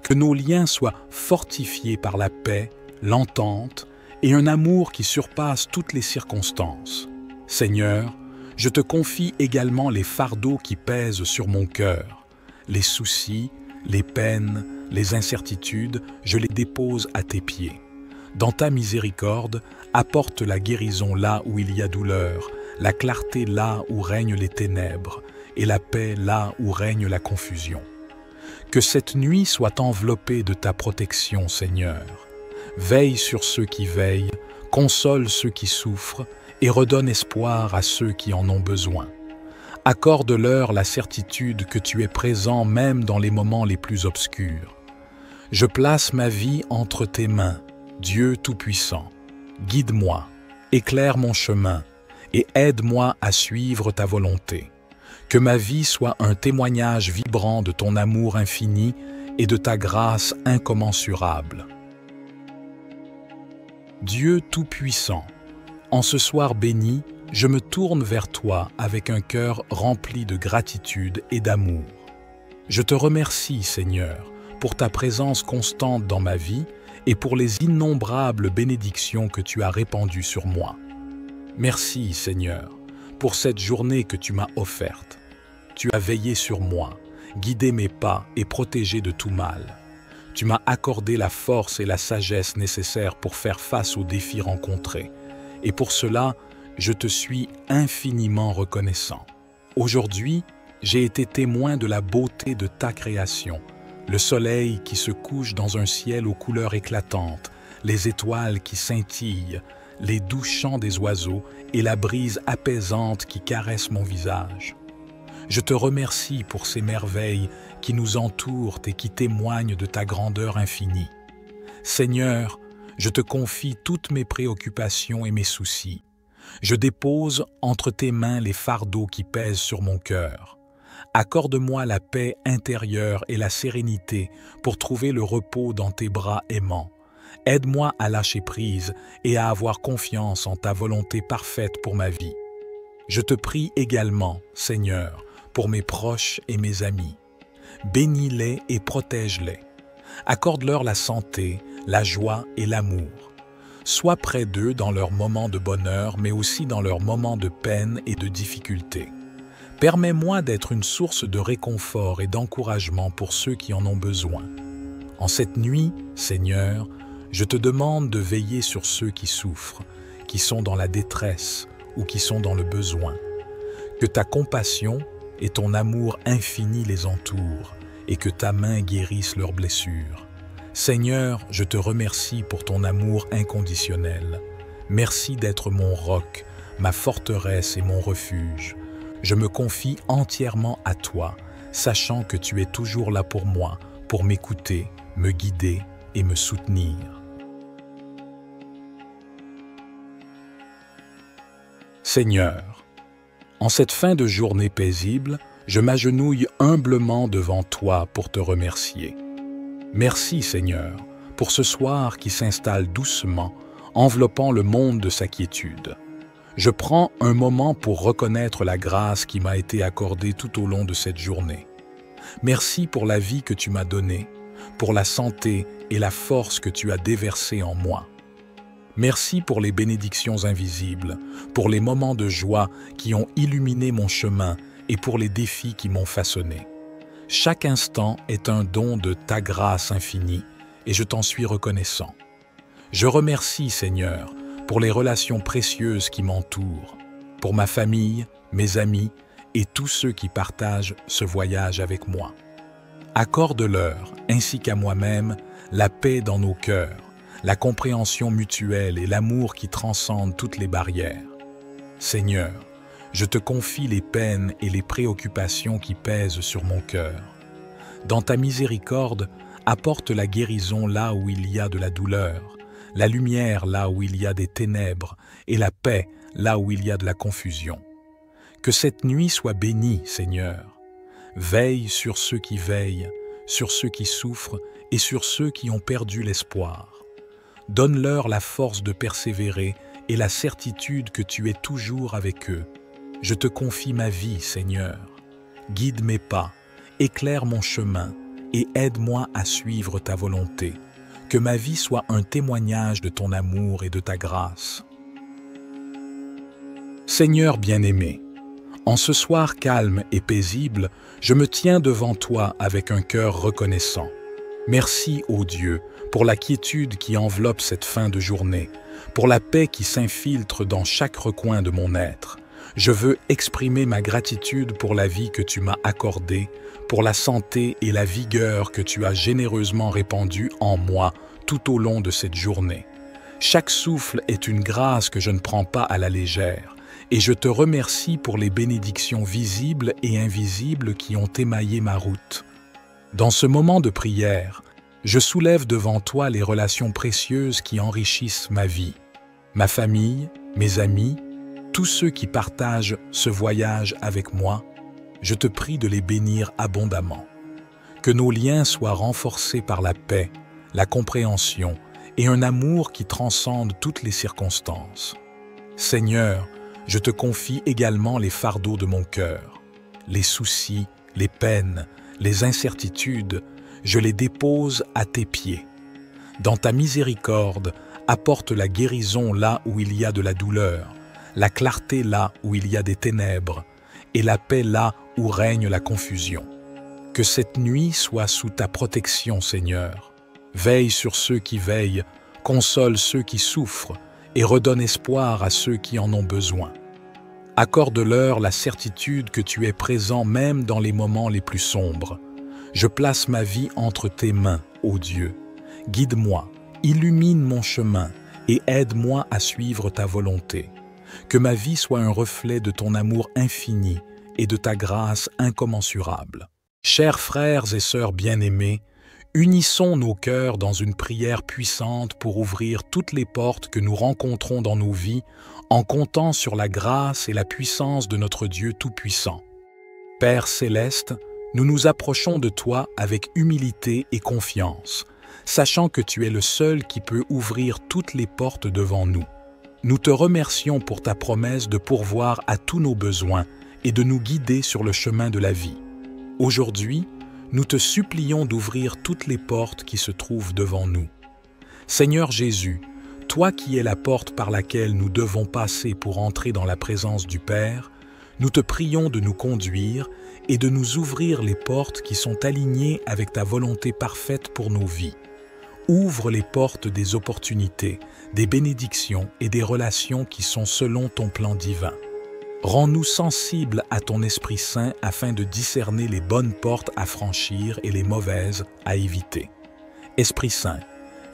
Que nos liens soient fortifiés par la paix, l'entente et un amour qui surpasse toutes les circonstances. Seigneur, je te confie également les fardeaux qui pèsent sur mon cœur. Les soucis, les peines, les incertitudes, je les dépose à tes pieds. Dans ta miséricorde, apporte la guérison là où il y a douleur, la clarté là où règnent les ténèbres, et la paix là où règne la confusion. Que cette nuit soit enveloppée de ta protection, Seigneur. Veille sur ceux qui veillent, console ceux qui souffrent, et redonne espoir à ceux qui en ont besoin. Accorde-leur la certitude que tu es présent même dans les moments les plus obscurs. Je place ma vie entre tes mains, Dieu Tout-Puissant. Guide-moi, éclaire mon chemin et aide-moi à suivre ta volonté. Que ma vie soit un témoignage vibrant de ton amour infini et de ta grâce incommensurable. Dieu Tout-Puissant, en ce soir béni, je me tourne vers toi avec un cœur rempli de gratitude et d'amour. Je te remercie, Seigneur, pour ta présence constante dans ma vie et pour les innombrables bénédictions que tu as répandues sur moi. Merci, Seigneur, pour cette journée que tu m'as offerte. Tu as veillé sur moi, guidé mes pas et protégé de tout mal. Tu m'as accordé la force et la sagesse nécessaires pour faire face aux défis rencontrés. Et pour cela, je te suis infiniment reconnaissant. Aujourd'hui, j'ai été témoin de la beauté de ta création, le soleil qui se couche dans un ciel aux couleurs éclatantes, les étoiles qui scintillent, les doux chants des oiseaux et la brise apaisante qui caresse mon visage. Je te remercie pour ces merveilles qui nous entourent et qui témoignent de ta grandeur infinie. Seigneur, je te confie toutes mes préoccupations et mes soucis. Je dépose entre tes mains les fardeaux qui pèsent sur mon cœur. Accorde-moi la paix intérieure et la sérénité pour trouver le repos dans tes bras aimants. Aide-moi à lâcher prise et à avoir confiance en ta volonté parfaite pour ma vie. Je te prie également, Seigneur, pour mes proches et mes amis. Bénis-les et protège-les. Accorde-leur la santé, la joie et l'amour. Sois près d'eux dans leurs moments de bonheur, mais aussi dans leurs moments de peine et de difficulté. Permets-moi d'être une source de réconfort et d'encouragement pour ceux qui en ont besoin. En cette nuit, Seigneur, je te demande de veiller sur ceux qui souffrent, qui sont dans la détresse ou qui sont dans le besoin. Que ta compassion et ton amour infini les entourent et que ta main guérisse leurs blessures. Seigneur, je te remercie pour ton amour inconditionnel. Merci d'être mon roc, ma forteresse et mon refuge. Je me confie entièrement à toi, sachant que tu es toujours là pour moi, pour m'écouter, me guider et me soutenir. Seigneur, en cette fin de journée paisible, je m'agenouille humblement devant toi pour te remercier. Merci, Seigneur, pour ce soir qui s'installe doucement, enveloppant le monde de sa quiétude. Je prends un moment pour reconnaître la grâce qui m'a été accordée tout au long de cette journée. Merci pour la vie que tu m'as donnée, pour la santé et la force que tu as déversée en moi. Merci pour les bénédictions invisibles, pour les moments de joie qui ont illuminé mon chemin et pour les défis qui m'ont façonné. Chaque instant est un don de ta grâce infinie et je t'en suis reconnaissant. Je remercie, Seigneur, pour les relations précieuses qui m'entourent, pour ma famille, mes amis et tous ceux qui partagent ce voyage avec moi. Accorde-leur, ainsi qu'à moi-même, la paix dans nos cœurs, la compréhension mutuelle et l'amour qui transcendent toutes les barrières. Seigneur, je te confie les peines et les préoccupations qui pèsent sur mon cœur. Dans ta miséricorde, apporte la guérison là où il y a de la douleur, la lumière là où il y a des ténèbres et la paix là où il y a de la confusion. Que cette nuit soit bénie, Seigneur. Veille sur ceux qui veillent, sur ceux qui souffrent et sur ceux qui ont perdu l'espoir. Donne-leur la force de persévérer et la certitude que tu es toujours avec eux. Je te confie ma vie, Seigneur. Guide mes pas, éclaire mon chemin et aide-moi à suivre ta volonté. Que ma vie soit un témoignage de ton amour et de ta grâce. Seigneur bien-aimé, en ce soir calme et paisible, je me tiens devant toi avec un cœur reconnaissant. Merci, ô Dieu, pour la quiétude qui enveloppe cette fin de journée, pour la paix qui s'infiltre dans chaque recoin de mon être. Je veux exprimer ma gratitude pour la vie que tu m'as accordée, pour la santé et la vigueur que tu as généreusement répandue en moi tout au long de cette journée. Chaque souffle est une grâce que je ne prends pas à la légère, et je te remercie pour les bénédictions visibles et invisibles qui ont émaillé ma route. Dans ce moment de prière, Je soulève devant toi les relations précieuses qui enrichissent ma vie, ma famille, mes amis, tous ceux qui partagent ce voyage avec moi. Je te prie de les bénir abondamment. Que nos liens soient renforcés par la paix, la compréhension et un amour qui transcende toutes les circonstances. Seigneur, je te confie également les fardeaux de mon cœur, les soucis, les peines, les incertitudes, je les dépose à tes pieds. Dans ta miséricorde, apporte la guérison là où il y a de la douleur, la clarté là où il y a des ténèbres, et la paix là où règne la confusion. Que cette nuit soit sous ta protection, Seigneur. Veille sur ceux qui veillent, console ceux qui souffrent, et redonne espoir à ceux qui en ont besoin. Accorde-leur la certitude que tu es présent même dans les moments les plus sombres. Je place ma vie entre tes mains, ô Dieu. Guide-moi, illumine mon chemin et aide-moi à suivre ta volonté. Que ma vie soit un reflet de ton amour infini et de ta grâce incommensurable. Chers frères et sœurs bien-aimés, unissons nos cœurs dans une prière puissante pour ouvrir toutes les portes que nous rencontrons dans nos vies en comptant sur la grâce et la puissance de notre Dieu Tout-Puissant. Père céleste, nous nous approchons de toi avec humilité et confiance, sachant que tu es le seul qui peut ouvrir toutes les portes devant nous. Nous te remercions pour ta promesse de pourvoir à tous nos besoins et de nous guider sur le chemin de la vie. Aujourd'hui, nous te supplions d'ouvrir toutes les portes qui se trouvent devant nous. Seigneur Jésus, toi qui es la porte par laquelle nous devons passer pour entrer dans la présence du Père, nous te prions de nous conduire et de nous ouvrir les portes qui sont alignées avec ta volonté parfaite pour nos vies. Ouvre les portes des opportunités, des bénédictions et des relations qui sont selon ton plan divin. Rends-nous sensibles à ton Esprit Saint afin de discerner les bonnes portes à franchir et les mauvaises à éviter. Esprit Saint,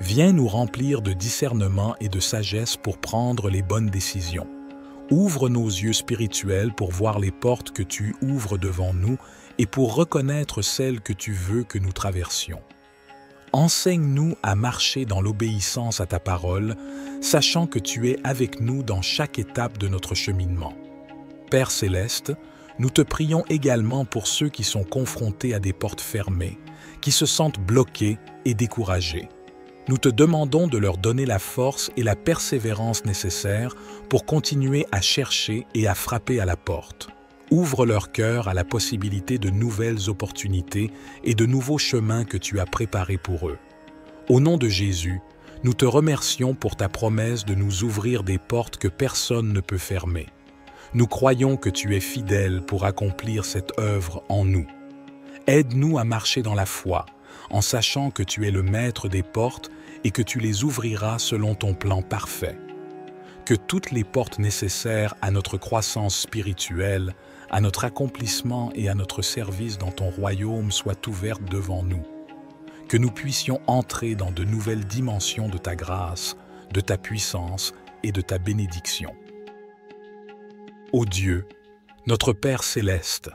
viens nous remplir de discernement et de sagesse pour prendre les bonnes décisions. Ouvre nos yeux spirituels pour voir les portes que tu ouvres devant nous et pour reconnaître celles que tu veux que nous traversions. Enseigne-nous à marcher dans l'obéissance à ta parole, sachant que tu es avec nous dans chaque étape de notre cheminement. Père céleste, nous te prions également pour ceux qui sont confrontés à des portes fermées, qui se sentent bloqués et découragés. Nous te demandons de leur donner la force et la persévérance nécessaires pour continuer à chercher et à frapper à la porte. Ouvre leur cœur à la possibilité de nouvelles opportunités et de nouveaux chemins que tu as préparés pour eux. Au nom de Jésus, nous te remercions pour ta promesse de nous ouvrir des portes que personne ne peut fermer. Nous croyons que tu es fidèle pour accomplir cette œuvre en nous. Aide-nous à marcher dans la foi, en sachant que tu es le maître des portes et que tu les ouvriras selon ton plan parfait. Que toutes les portes nécessaires à notre croissance spirituelle, à notre accomplissement et à notre service dans ton royaume soient ouvertes devant nous. Que nous puissions entrer dans de nouvelles dimensions de ta grâce, de ta puissance et de ta bénédiction. Ô Dieu, notre Père céleste,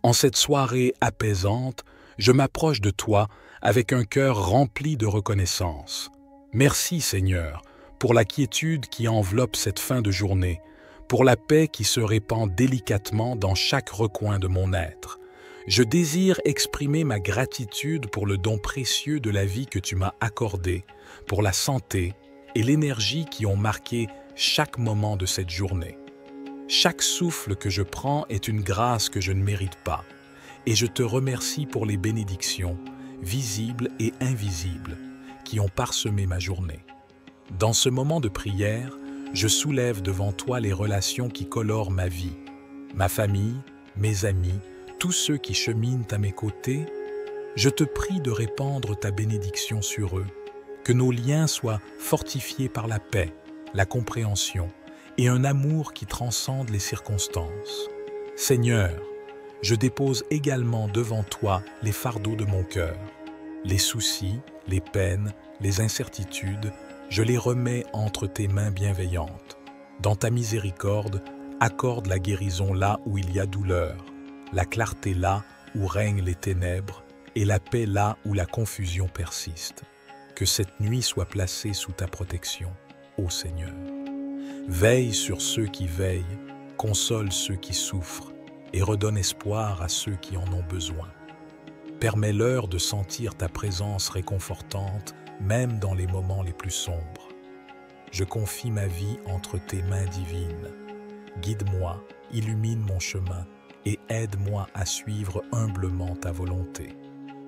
en cette soirée apaisante, je m'approche de toi avec un cœur rempli de reconnaissance. Merci Seigneur, pour la quiétude qui enveloppe cette fin de journée, pour la paix qui se répand délicatement dans chaque recoin de mon être. Je désire exprimer ma gratitude pour le don précieux de la vie que tu m'as accordé, pour la santé et l'énergie qui ont marqué chaque moment de cette journée. Chaque souffle que je prends est une grâce que je ne mérite pas, et je te remercie pour les bénédictions, visibles et invisibles, qui ont parsemé ma journée. Dans ce moment de prière, je soulève devant toi les relations qui colorent ma vie, ma famille, mes amis, tous ceux qui cheminent à mes côtés. Je te prie de répandre ta bénédiction sur eux, que nos liens soient fortifiés par la paix, la compréhension et un amour qui transcende les circonstances. Seigneur, je dépose également devant toi les fardeaux de mon cœur. Les soucis, les peines, les incertitudes, je les remets entre tes mains bienveillantes. Dans ta miséricorde, accorde la guérison là où il y a douleur, la clarté là où règnent les ténèbres, et la paix là où la confusion persiste. Que cette nuit soit placée sous ta protection, ô Seigneur. Veille sur ceux qui veillent, console ceux qui souffrent et redonne espoir à ceux qui en ont besoin. Permets-leur de sentir ta présence réconfortante, même dans les moments les plus sombres. Je confie ma vie entre tes mains divines. Guide-moi, illumine mon chemin et aide-moi à suivre humblement ta volonté.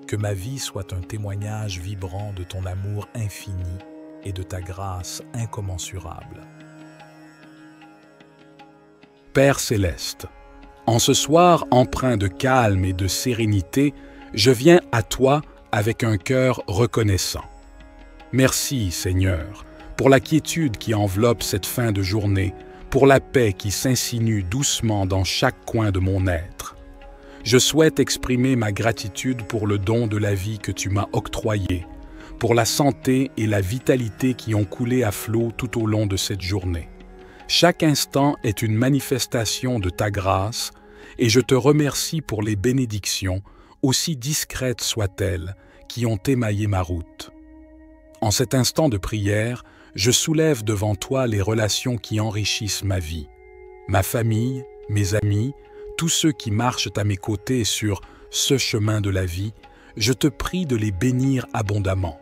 Que ma vie soit un témoignage vibrant de ton amour infini et de ta grâce incommensurable. Père céleste, en ce soir empreint de calme et de sérénité, je viens à toi avec un cœur reconnaissant. Merci, Seigneur, pour la quiétude qui enveloppe cette fin de journée, pour la paix qui s'insinue doucement dans chaque coin de mon être. Je souhaite exprimer ma gratitude pour le don de la vie que tu m'as octroyé, pour la santé et la vitalité qui ont coulé à flot tout au long de cette journée. Chaque instant est une manifestation de ta grâce et je te remercie pour les bénédictions, aussi discrètes soient-elles, qui ont émaillé ma route. En cet instant de prière, je soulève devant toi les relations qui enrichissent ma vie. Ma famille, mes amis, tous ceux qui marchent à mes côtés sur ce chemin de la vie, je te prie de les bénir abondamment.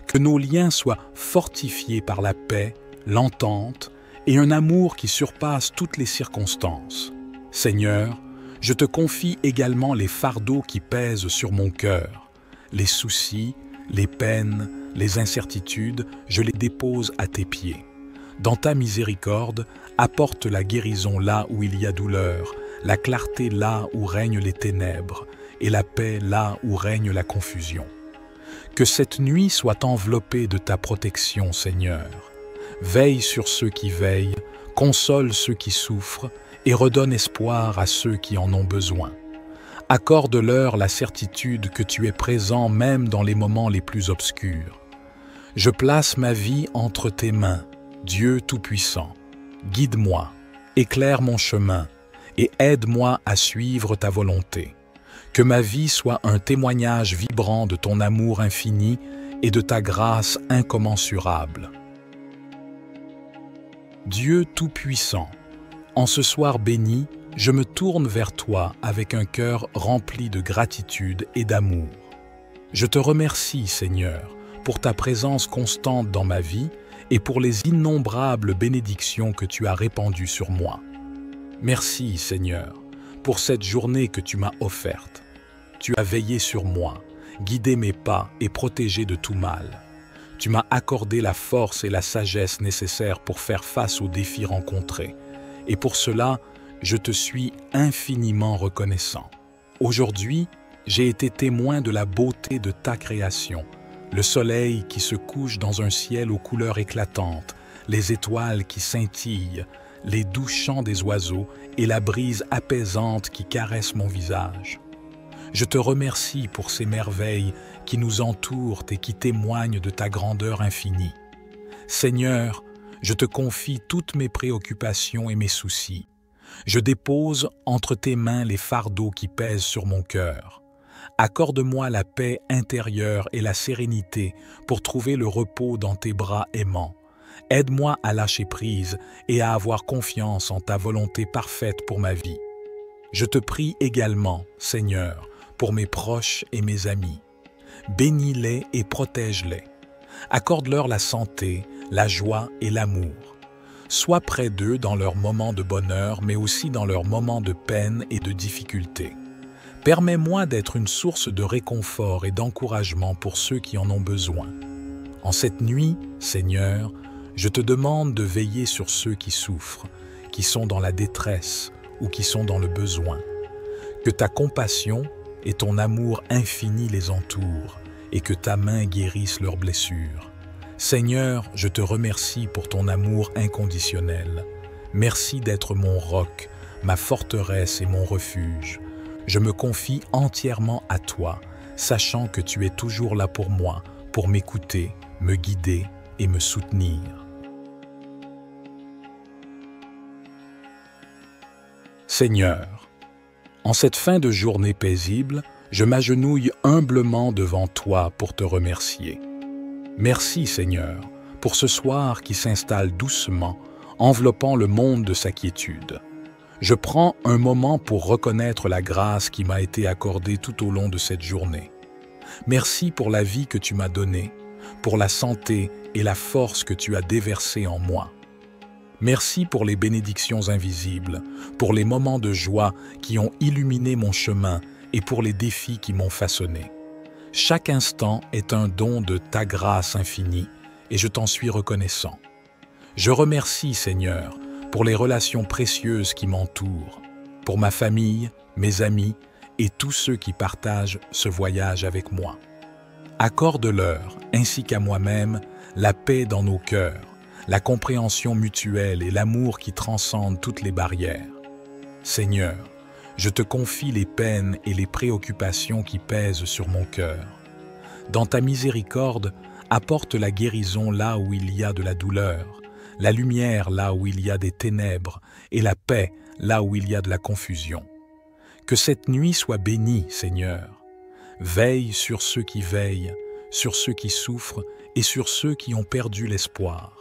Que nos liens soient fortifiés par la paix, l'entente et un amour qui surpasse toutes les circonstances. Seigneur, je te confie également les fardeaux qui pèsent sur mon cœur. Les soucis, les peines, les incertitudes, je les dépose à tes pieds. Dans ta miséricorde, apporte la guérison là où il y a douleur, la clarté là où règnent les ténèbres, et la paix là où règne la confusion. Que cette nuit soit enveloppée de ta protection, Seigneur. Veille sur ceux qui veillent, console ceux qui souffrent, et redonne espoir à ceux qui en ont besoin. Accorde-leur la certitude que tu es présent même dans les moments les plus obscurs. Je place ma vie entre tes mains, Dieu Tout-Puissant. Guide-moi, éclaire mon chemin et aide-moi à suivre ta volonté. Que ma vie soit un témoignage vibrant de ton amour infini et de ta grâce incommensurable. Dieu Tout-Puissant, en ce soir béni, je me tourne vers toi avec un cœur rempli de gratitude et d'amour. Je te remercie, Seigneur, pour ta présence constante dans ma vie et pour les innombrables bénédictions que tu as répandues sur moi. Merci, Seigneur, pour cette journée que tu m'as offerte. Tu as veillé sur moi, guidé mes pas et protégé de tout mal. Tu m'as accordé la force et la sagesse nécessaires pour faire face aux défis rencontrés. Et pour cela, je te suis infiniment reconnaissant. Aujourd'hui, j'ai été témoin de la beauté de ta création, le soleil qui se couche dans un ciel aux couleurs éclatantes, les étoiles qui scintillent, les doux chants des oiseaux et la brise apaisante qui caresse mon visage. Je te remercie pour ces merveilles qui nous entourent et qui témoignent de ta grandeur infinie. Seigneur, je te confie toutes mes préoccupations et mes soucis. Je dépose entre tes mains les fardeaux qui pèsent sur mon cœur. Accorde-moi la paix intérieure et la sérénité pour trouver le repos dans tes bras aimants. Aide-moi à lâcher prise et à avoir confiance en ta volonté parfaite pour ma vie. Je te prie également, Seigneur, pour mes proches et mes amis. Bénis-les et protège-les. Accorde-leur la santé, la joie et l'amour. Sois près d'eux dans leurs moments de bonheur, mais aussi dans leurs moments de peine et de difficulté. Permets-moi d'être une source de réconfort et d'encouragement pour ceux qui en ont besoin. En cette nuit, Seigneur, je te demande de veiller sur ceux qui souffrent, qui sont dans la détresse ou qui sont dans le besoin. Que ta compassion et ton amour infini les entourent et que ta main guérisse leurs blessures. Seigneur, je te remercie pour ton amour inconditionnel. Merci d'être mon roc, ma forteresse et mon refuge. Je me confie entièrement à toi, sachant que tu es toujours là pour moi, pour m'écouter, me guider et me soutenir. Seigneur, en cette fin de journée paisible, je m'agenouille humblement devant toi pour te remercier. Merci Seigneur pour ce soir qui s'installe doucement, enveloppant le monde de sa quiétude. Je prends un moment pour reconnaître la grâce qui m'a été accordée tout au long de cette journée. Merci pour la vie que tu m'as donnée, pour la santé et la force que tu as déversée en moi. Merci pour les bénédictions invisibles, pour les moments de joie qui ont illuminé mon chemin et pour les défis qui m'ont façonné. Chaque instant est un don de ta grâce infinie et je t'en suis reconnaissant. Je remercie, Seigneur, pour les relations précieuses qui m'entourent, pour ma famille, mes amis et tous ceux qui partagent ce voyage avec moi. Accorde-leur, ainsi qu'à moi-même, la paix dans nos cœurs, la compréhension mutuelle et l'amour qui transcendent toutes les barrières. Seigneur, je te confie les peines et les préoccupations qui pèsent sur mon cœur. Dans ta miséricorde, apporte la guérison là où il y a de la douleur, la lumière là où il y a des ténèbres et la paix là où il y a de la confusion. Que cette nuit soit bénie, Seigneur. Veille sur ceux qui veillent, sur ceux qui souffrent et sur ceux qui ont perdu l'espoir.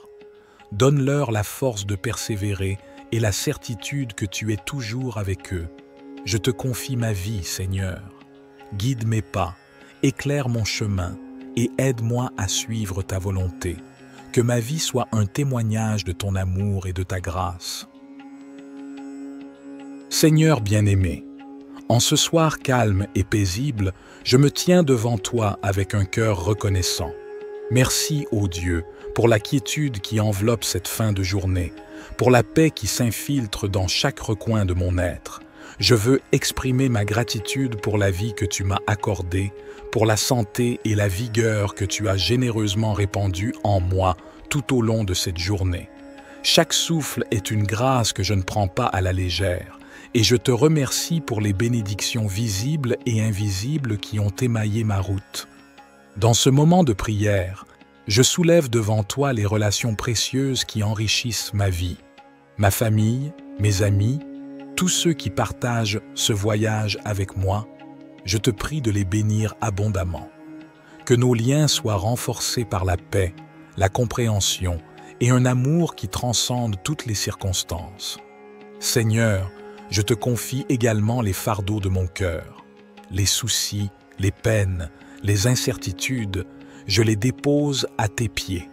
Donne-leur la force de persévérer et la certitude que tu es toujours avec eux. Je te confie ma vie, Seigneur. Guide mes pas, éclaire mon chemin et aide-moi à suivre ta volonté. Que ma vie soit un témoignage de ton amour et de ta grâce. Seigneur bien-aimé, en ce soir calme et paisible, je me tiens devant toi avec un cœur reconnaissant. Merci, ô Dieu, pour la quiétude qui enveloppe cette fin de journée, pour la paix qui s'infiltre dans chaque recoin de mon être. Je veux exprimer ma gratitude pour la vie que tu m'as accordée, pour la santé et la vigueur que tu as généreusement répandue en moi tout au long de cette journée. Chaque souffle est une grâce que je ne prends pas à la légère, et je te remercie pour les bénédictions visibles et invisibles qui ont émaillé ma route. Dans ce moment de prière, je soulève devant toi les relations précieuses qui enrichissent ma vie, ma famille, mes amis, tous ceux qui partagent ce voyage avec moi. Je te prie de les bénir abondamment. Que nos liens soient renforcés par la paix, la compréhension et un amour qui transcende toutes les circonstances. Seigneur, je te confie également les fardeaux de mon cœur, les soucis, les peines, les incertitudes, je les dépose à tes pieds.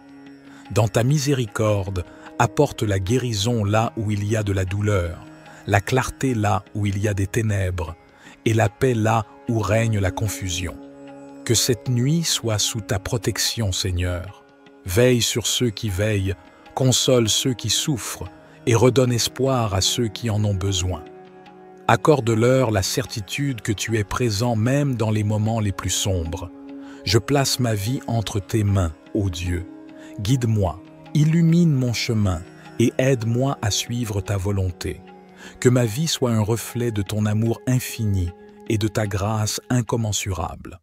Dans ta miséricorde, apporte la guérison là où il y a de la douleur, la clarté là où il y a des ténèbres, et la paix là où règne la confusion. Que cette nuit soit sous ta protection, Seigneur. Veille sur ceux qui veillent, console ceux qui souffrent, et redonne espoir à ceux qui en ont besoin. Accorde-leur la certitude que tu es présent même dans les moments les plus sombres. Je place ma vie entre tes mains, ô Dieu. Guide-moi, illumine mon chemin et aide-moi à suivre ta volonté. Que ma vie soit un reflet de ton amour infini et de ta grâce incommensurable.